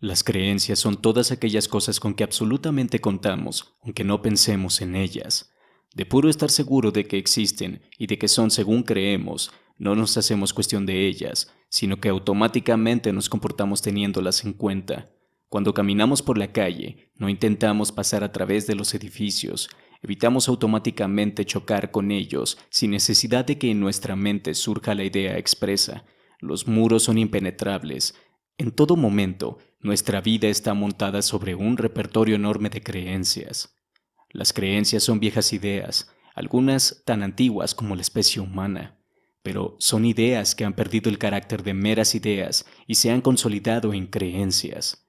Las creencias son todas aquellas cosas con que absolutamente contamos, aunque no pensemos en ellas. De puro estar seguro de que existen y de que son según creemos, no nos hacemos cuestión de ellas, sino que automáticamente nos comportamos teniéndolas en cuenta. Cuando caminamos por la calle, no intentamos pasar a través de los edificios, evitamos automáticamente chocar con ellos sin necesidad de que en nuestra mente surja la idea expresa. Los muros son impenetrables. En todo momento, nuestra vida está montada sobre un repertorio enorme de creencias. Las creencias son viejas ideas, algunas tan antiguas como la especie humana, pero son ideas que han perdido el carácter de meras ideas y se han consolidado en creencias.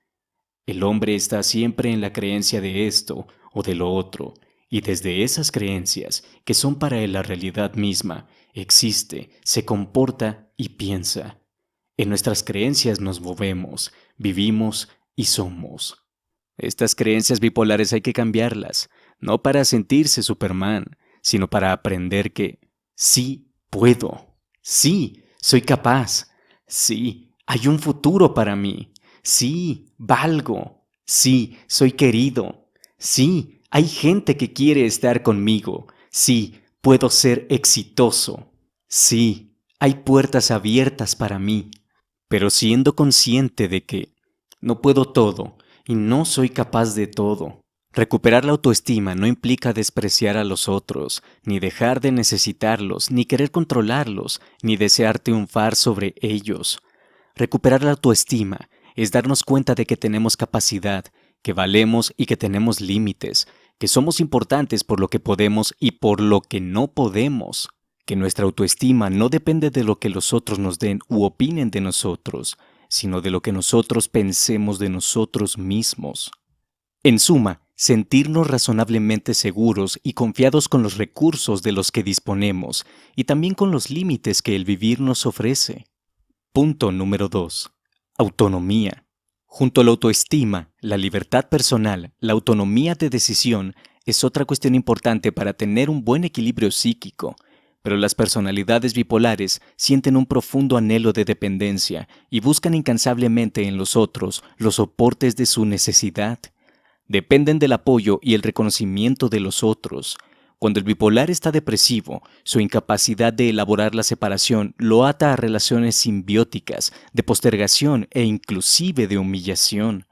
El hombre está siempre en la creencia de esto o de lo otro, y desde esas creencias, que son para él la realidad misma, existe, se comporta y piensa. En nuestras creencias nos movemos, vivimos y somos. Estas creencias bipolares hay que cambiarlas, no para sentirse Superman, sino para aprender que sí puedo, sí soy capaz, sí hay un futuro para mí, sí valgo, sí soy querido, sí hay gente que quiere estar conmigo, sí puedo ser exitoso, sí hay puertas abiertas para mí, pero siendo consciente de que no puedo todo y no soy capaz de todo. Recuperar la autoestima no implica despreciar a los otros, ni dejar de necesitarlos, ni querer controlarlos, ni desear triunfar sobre ellos. Recuperar la autoestima es darnos cuenta de que tenemos capacidad, que valemos y que tenemos límites, que somos importantes por lo que podemos y por lo que no podemos, que nuestra autoestima no depende de lo que los otros nos den u opinen de nosotros, sino de lo que nosotros pensemos de nosotros mismos. En suma, sentirnos razonablemente seguros y confiados con los recursos de los que disponemos y también con los límites que el vivir nos ofrece. Punto número 2. Autonomía. Junto a la autoestima, la libertad personal, la autonomía de decisión es otra cuestión importante para tener un buen equilibrio psíquico, pero las personalidades bipolares sienten un profundo anhelo de dependencia y buscan incansablemente en los otros los soportes de su necesidad. Dependen del apoyo y el reconocimiento de los otros. Cuando el bipolar está depresivo, su incapacidad de elaborar la separación lo ata a relaciones simbióticas, de postergación e inclusive de humillación.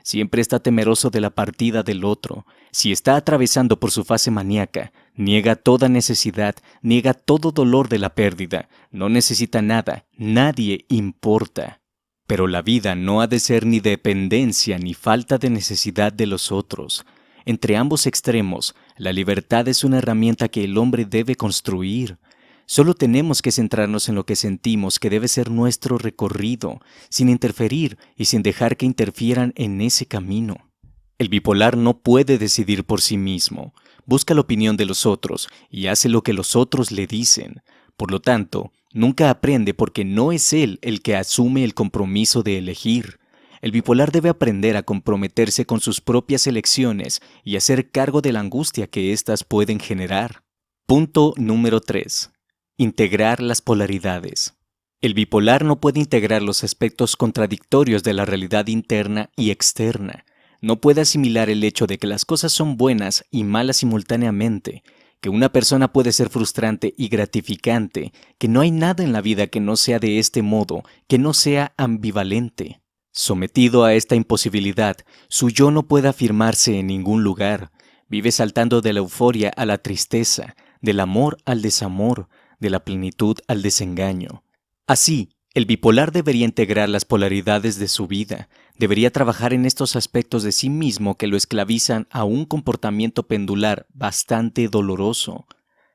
Siempre está temeroso de la partida del otro. Si está atravesando por su fase maníaca, niega toda necesidad, niega todo dolor de la pérdida. No necesita nada, nadie importa. Pero la vida no ha de ser ni dependencia ni falta de necesidad de los otros. Entre ambos extremos, la libertad es una herramienta que el hombre debe construir. Solo tenemos que centrarnos en lo que sentimos que debe ser nuestro recorrido, sin interferir y sin dejar que interfieran en ese camino. El bipolar no puede decidir por sí mismo, busca la opinión de los otros y hace lo que los otros le dicen. Por lo tanto, nunca aprende porque no es él el que asume el compromiso de elegir. El bipolar debe aprender a comprometerse con sus propias elecciones y hacer cargo de la angustia que éstas pueden generar. Punto número 3. Integrar las polaridades. El bipolar no puede integrar los aspectos contradictorios de la realidad interna y externa. No puede asimilar el hecho de que las cosas son buenas y malas simultáneamente, que una persona puede ser frustrante y gratificante, que no hay nada en la vida que no sea de este modo, que no sea ambivalente. Sometido a esta imposibilidad, su yo no puede afirmarse en ningún lugar. Vive saltando de la euforia a la tristeza, del amor al desamor, de la plenitud al desengaño. Así, el bipolar debería integrar las polaridades de su vida, debería trabajar en estos aspectos de sí mismo que lo esclavizan a un comportamiento pendular bastante doloroso.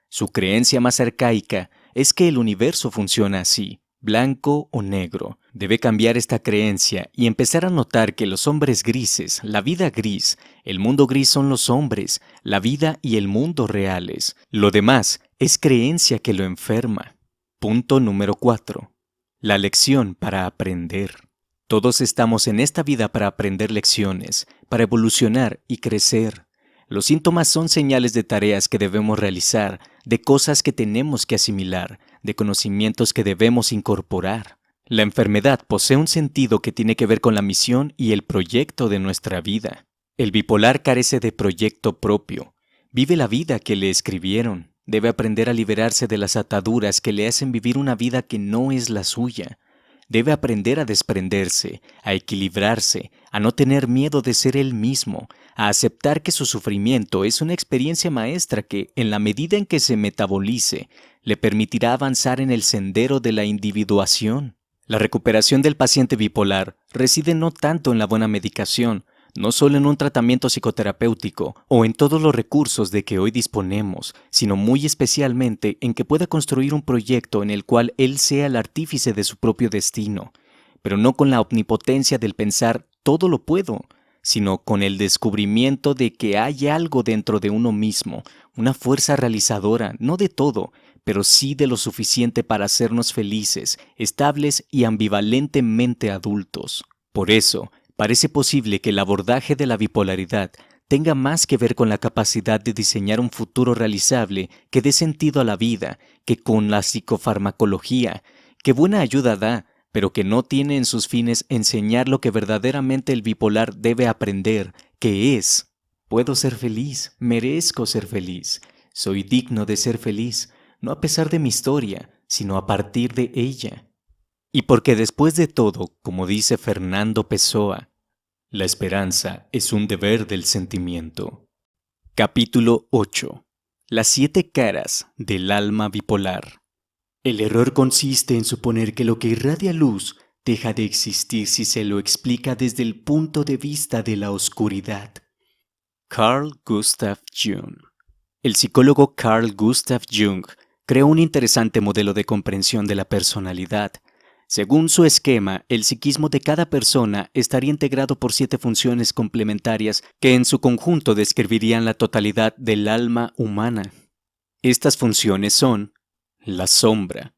Su creencia más arcaica es que el universo funciona así, blanco o negro. Debe cambiar esta creencia y empezar a notar que los hombres grises, la vida gris, el mundo gris son los hombres, la vida y el mundo reales. Lo demás es creencia que lo enferma. Punto número 4. La lección para aprender. Todos estamos en esta vida para aprender lecciones, para evolucionar y crecer. Los síntomas son señales de tareas que debemos realizar, de cosas que tenemos que asimilar, de conocimientos que debemos incorporar. La enfermedad posee un sentido que tiene que ver con la misión y el proyecto de nuestra vida. El bipolar carece de proyecto propio. Vive la vida que le escribieron. Debe aprender a liberarse de las ataduras que le hacen vivir una vida que no es la suya. Debe aprender a desprenderse, a equilibrarse, a no tener miedo de ser él mismo, a aceptar que su sufrimiento es una experiencia maestra que, en la medida en que se metabolice, le permitirá avanzar en el sendero de la individuación. La recuperación del paciente bipolar reside no tanto en la buena medicación, no solo en un tratamiento psicoterapéutico o en todos los recursos de que hoy disponemos, sino muy especialmente en que pueda construir un proyecto en el cual él sea el artífice de su propio destino, pero no con la omnipotencia del pensar todo lo puedo, sino con el descubrimiento de que hay algo dentro de uno mismo, una fuerza realizadora, no de todo, pero sí de lo suficiente para hacernos felices, estables y ambivalentemente adultos. Por eso, parece posible que el abordaje de la bipolaridad tenga más que ver con la capacidad de diseñar un futuro realizable que dé sentido a la vida, que con la psicofarmacología, que buena ayuda da, pero que no tiene en sus fines enseñar lo que verdaderamente el bipolar debe aprender, que es: puedo ser feliz, merezco ser feliz, soy digno de ser feliz, no a pesar de mi historia, sino a partir de ella. Y porque después de todo, como dice Fernando Pessoa, la esperanza es un deber del sentimiento. Capítulo 8. Las 7 caras del alma bipolar. El error consiste en suponer que lo que irradia luz deja de existir si se lo explica desde el punto de vista de la oscuridad. Carl Gustav Jung. El psicólogo Carl Gustav Jung creó un interesante modelo de comprensión de la personalidad. Según su esquema, el psiquismo de cada persona estaría integrado por 7 funciones complementarias que en su conjunto describirían la totalidad del alma humana. Estas funciones son: la sombra,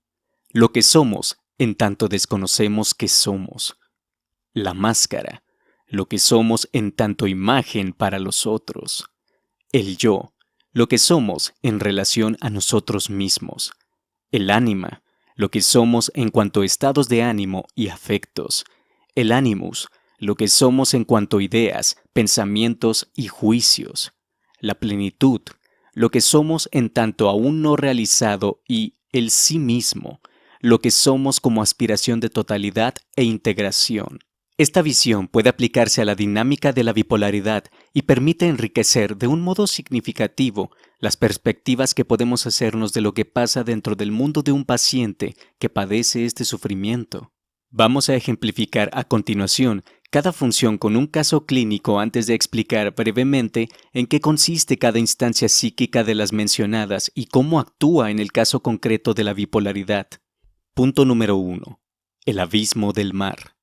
lo que somos en tanto desconocemos que somos; la máscara, lo que somos en tanto imagen para los otros; el yo, lo que somos en relación a nosotros mismos; el ánima, lo que somos en cuanto a estados de ánimo y afectos; el animus, lo que somos en cuanto a ideas, pensamientos y juicios; la plenitud, lo que somos en tanto aún no realizado, y el sí mismo, lo que somos como aspiración de totalidad e integración. Esta visión puede aplicarse a la dinámica de la bipolaridad y permite enriquecer de un modo significativo las perspectivas que podemos hacernos de lo que pasa dentro del mundo de un paciente que padece este sufrimiento. Vamos a ejemplificar a continuación cada función con un caso clínico antes de explicar brevemente en qué consiste cada instancia psíquica de las mencionadas y cómo actúa en el caso concreto de la bipolaridad. Punto número 1. El abismo del mar.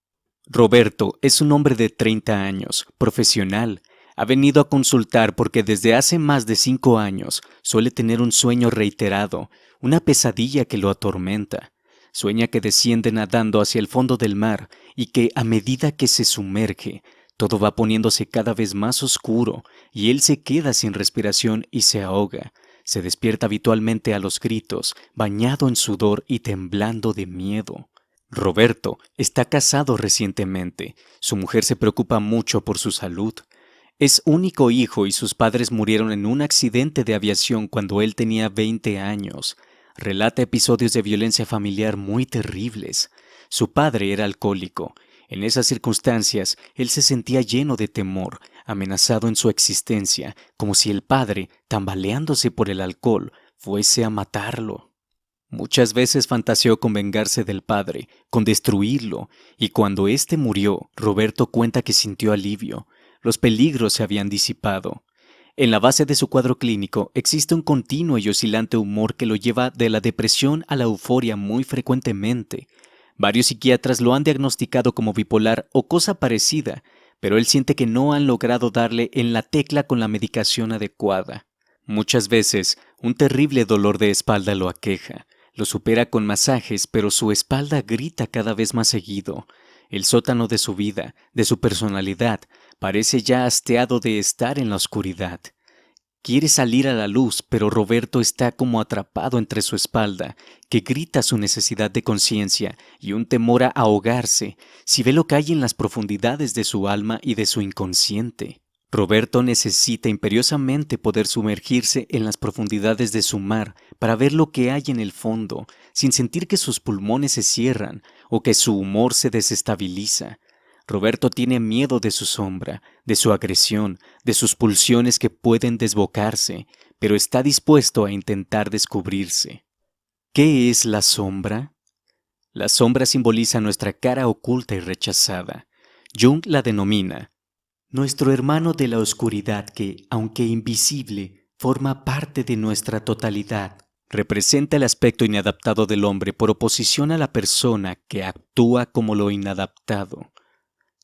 Roberto es un hombre de 30 años, profesional. Ha venido a consultar porque desde hace más de 5 años suele tener un sueño reiterado, una pesadilla que lo atormenta. Sueña que desciende nadando hacia el fondo del mar y que, a medida que se sumerge, todo va poniéndose cada vez más oscuro y él se queda sin respiración y se ahoga. Se despierta habitualmente a los gritos, bañado en sudor y temblando de miedo. Roberto está casado recientemente. Su mujer se preocupa mucho por su salud. Es único hijo y sus padres murieron en un accidente de aviación cuando él tenía 20 años. Relata episodios de violencia familiar muy terribles. Su padre era alcohólico. En esas circunstancias, él se sentía lleno de temor, amenazado en su existencia, como si el padre, tambaleándose por el alcohol, fuese a matarlo. Muchas veces fantaseó con vengarse del padre, con destruirlo, y cuando éste murió, Roberto cuenta que sintió alivio. Los peligros se habían disipado. En la base de su cuadro clínico existe un continuo y oscilante humor que lo lleva de la depresión a la euforia muy frecuentemente. Varios psiquiatras lo han diagnosticado como bipolar o cosa parecida, pero él siente que no han logrado darle en la tecla con la medicación adecuada. Muchas veces, un terrible dolor de espalda lo aqueja. Lo supera con masajes, pero su espalda grita cada vez más seguido. El sótano de su vida, de su personalidad, parece ya hastiado de estar en la oscuridad. Quiere salir a la luz, pero Roberto está como atrapado entre su espalda, que grita su necesidad de conciencia y un temor a ahogarse si ve lo que hay en las profundidades de su alma y de su inconsciente. Roberto necesita imperiosamente poder sumergirse en las profundidades de su mar para ver lo que hay en el fondo, sin sentir que sus pulmones se cierran o que su humor se desestabiliza. Roberto tiene miedo de su sombra, de su agresión, de sus pulsiones que pueden desbocarse, pero está dispuesto a intentar descubrirse. ¿Qué es la sombra? La sombra simboliza nuestra cara oculta y rechazada. Jung la denomina nuestro hermano de la oscuridad que, aunque invisible, forma parte de nuestra totalidad. Representa el aspecto inadaptado del hombre por oposición a la persona que actúa como lo inadaptado.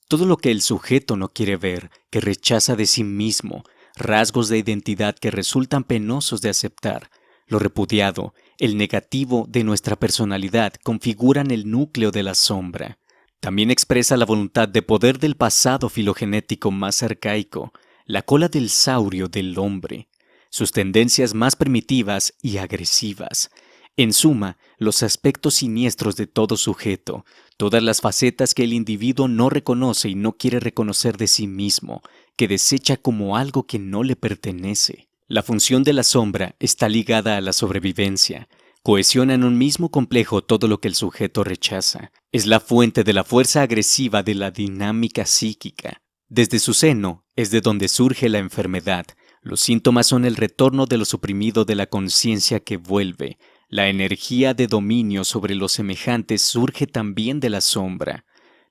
Todo lo que el sujeto no quiere ver, que rechaza de sí mismo, rasgos de identidad que resultan penosos de aceptar, lo repudiado, el negativo de nuestra personalidad configuran el núcleo de la sombra. También expresa la voluntad de poder del pasado filogenético más arcaico, la cola del saurio del hombre, sus tendencias más primitivas y agresivas. En suma, los aspectos siniestros de todo sujeto, todas las facetas que el individuo no reconoce y no quiere reconocer de sí mismo, que desecha como algo que no le pertenece. La función de la sombra está ligada a la sobrevivencia. Cohesiona en un mismo complejo todo lo que el sujeto rechaza. Es la fuente de la fuerza agresiva de la dinámica psíquica. Desde su seno es de donde surge la enfermedad. Los síntomas son el retorno de lo suprimido de la conciencia que vuelve. La energía de dominio sobre los semejantes surge también de la sombra,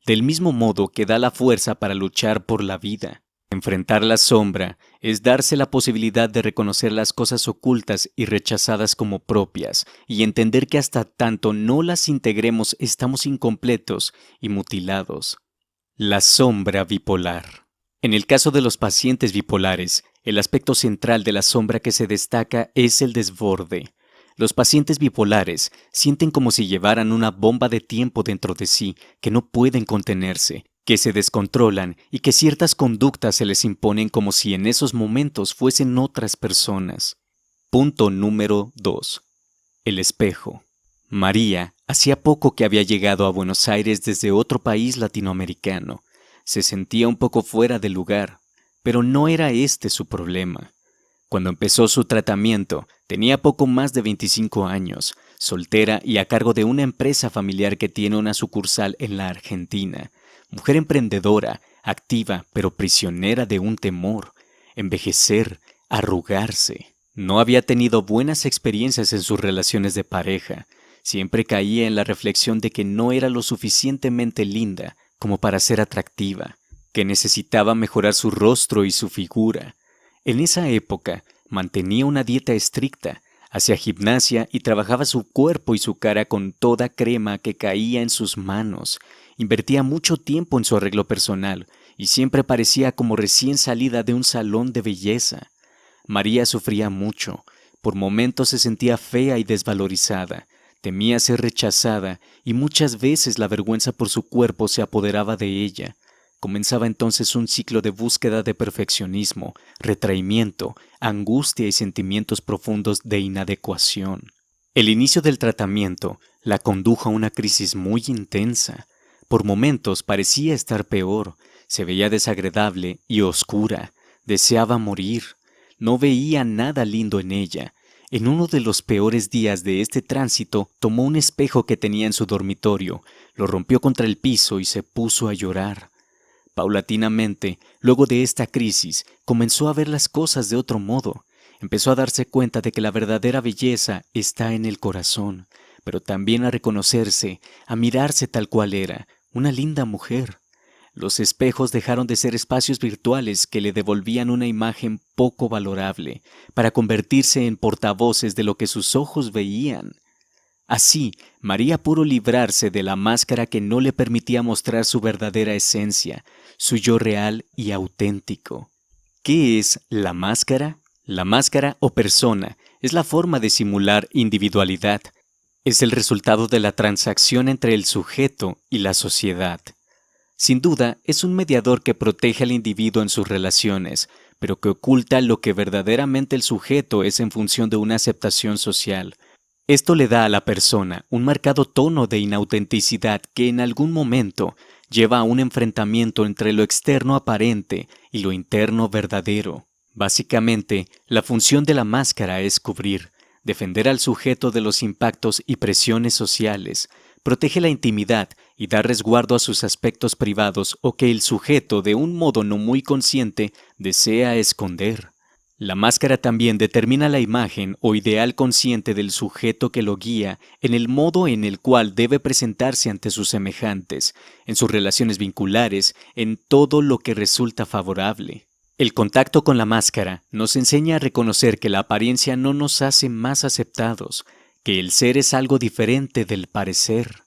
del mismo modo que da la fuerza para luchar por la vida. Enfrentar la sombra es darse la posibilidad de reconocer las cosas ocultas y rechazadas como propias y entender que hasta tanto no las integremos estamos incompletos y mutilados. La sombra bipolar. En el caso de los pacientes bipolares, el aspecto central de la sombra que se destaca es el desborde. Los pacientes bipolares sienten como si llevaran una bomba de tiempo dentro de sí que no pueden contenerse, que se descontrolan y que ciertas conductas se les imponen como si en esos momentos fuesen otras personas. Punto número 2. El espejo. María hacía poco que había llegado a Buenos Aires desde otro país latinoamericano. Se sentía un poco fuera de lugar, pero no era este su problema. Cuando empezó su tratamiento, tenía poco más de 25 años, soltera y a cargo de una empresa familiar que tiene una sucursal en la Argentina. Mujer emprendedora, activa, pero prisionera de un temor: envejecer, arrugarse. No había tenido buenas experiencias en sus relaciones de pareja. Siempre caía en la reflexión de que no era lo suficientemente linda como para ser atractiva, que necesitaba mejorar su rostro y su figura. En esa época mantenía una dieta estricta, hacía gimnasia y trabajaba su cuerpo y su cara con toda crema que caía en sus manos. Invertía mucho tiempo en su arreglo personal y siempre parecía como recién salida de un salón de belleza. María sufría mucho. Por momentos se sentía fea y desvalorizada. Temía ser rechazada y muchas veces la vergüenza por su cuerpo se apoderaba de ella. Comenzaba entonces un ciclo de búsqueda de perfeccionismo, retraimiento, angustia y sentimientos profundos de inadecuación. El inicio del tratamiento la condujo a una crisis muy intensa. Por momentos parecía estar peor, se veía desagradable y oscura, deseaba morir, no veía nada lindo en ella. En uno de los peores días de este tránsito, tomó un espejo que tenía en su dormitorio, lo rompió contra el piso y se puso a llorar. Paulatinamente, luego de esta crisis, comenzó a ver las cosas de otro modo. Empezó a darse cuenta de que la verdadera belleza está en el corazón, pero también a reconocerse, a mirarse tal cual era, una linda mujer. Los espejos dejaron de ser espacios virtuales que le devolvían una imagen poco valorable, para convertirse en portavoces de lo que sus ojos veían. Así, María pudo librarse de la máscara que no le permitía mostrar su verdadera esencia, su yo real y auténtico. ¿Qué es la máscara? La máscara o persona es la forma de simular individualidad. Es el resultado de la transacción entre el sujeto y la sociedad. Sin duda, es un mediador que protege al individuo en sus relaciones, pero que oculta lo que verdaderamente el sujeto es en función de una aceptación social. Esto le da a la persona un marcado tono de inautenticidad que en algún momento lleva a un enfrentamiento entre lo externo aparente y lo interno verdadero. Básicamente, la función de la máscara es cubrir, defender al sujeto de los impactos y presiones sociales, protege la intimidad y da resguardo a sus aspectos privados o que el sujeto, de un modo no muy consciente, desea esconder. La máscara también determina la imagen o ideal consciente del sujeto que lo guía en el modo en el cual debe presentarse ante sus semejantes, en sus relaciones vinculares, en todo lo que resulta favorable. El contacto con la máscara nos enseña a reconocer que la apariencia no nos hace más aceptados, que el ser es algo diferente del parecer.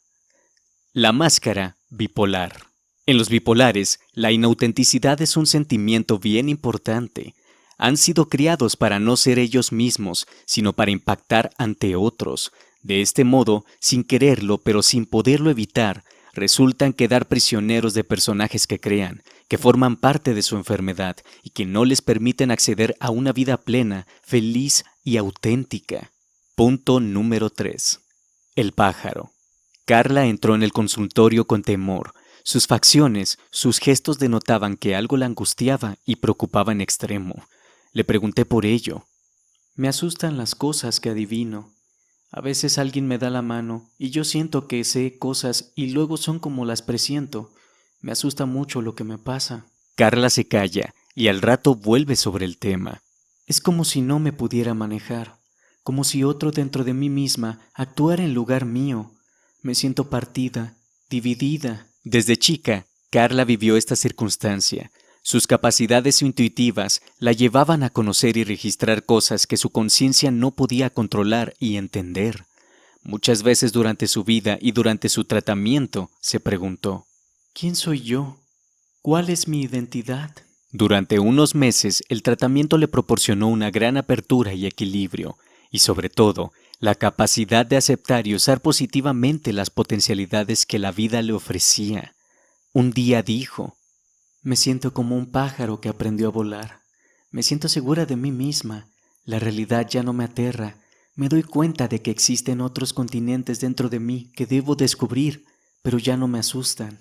La máscara bipolar. En los bipolares, la inautenticidad es un sentimiento bien importante. Han sido criados para no ser ellos mismos, sino para impactar ante otros. De este modo, sin quererlo pero sin poderlo evitar, resultan quedar prisioneros de personajes que crean, que forman parte de su enfermedad y que no les permiten acceder a una vida plena, feliz y auténtica. Punto número 3. El pájaro. Carla entró en el consultorio con temor. Sus facciones, sus gestos denotaban que algo la angustiaba y preocupaba en extremo. Le pregunté por ello. Me asustan las cosas que adivino. A veces alguien me da la mano y yo siento que sé cosas y luego son como las presiento. Me asusta mucho lo que me pasa. Carla se calla y al rato vuelve sobre el tema. Es como si no me pudiera manejar, como si otro dentro de mí misma actuara en lugar mío. Me siento partida, dividida. Desde chica, Carla vivió esta circunstancia. Sus capacidades intuitivas la llevaban a conocer y registrar cosas que su conciencia no podía controlar y entender. Muchas veces durante su vida y durante su tratamiento se preguntó, ¿quién soy yo? ¿Cuál es mi identidad? Durante unos meses el tratamiento le proporcionó una gran apertura y equilibrio, y sobre todo, la capacidad de aceptar y usar positivamente las potencialidades que la vida le ofrecía. Un día dijo, me siento como un pájaro que aprendió a volar. Me siento segura de mí misma. La realidad ya no me aterra. Me doy cuenta de que existen otros continentes dentro de mí que debo descubrir, pero ya no me asustan.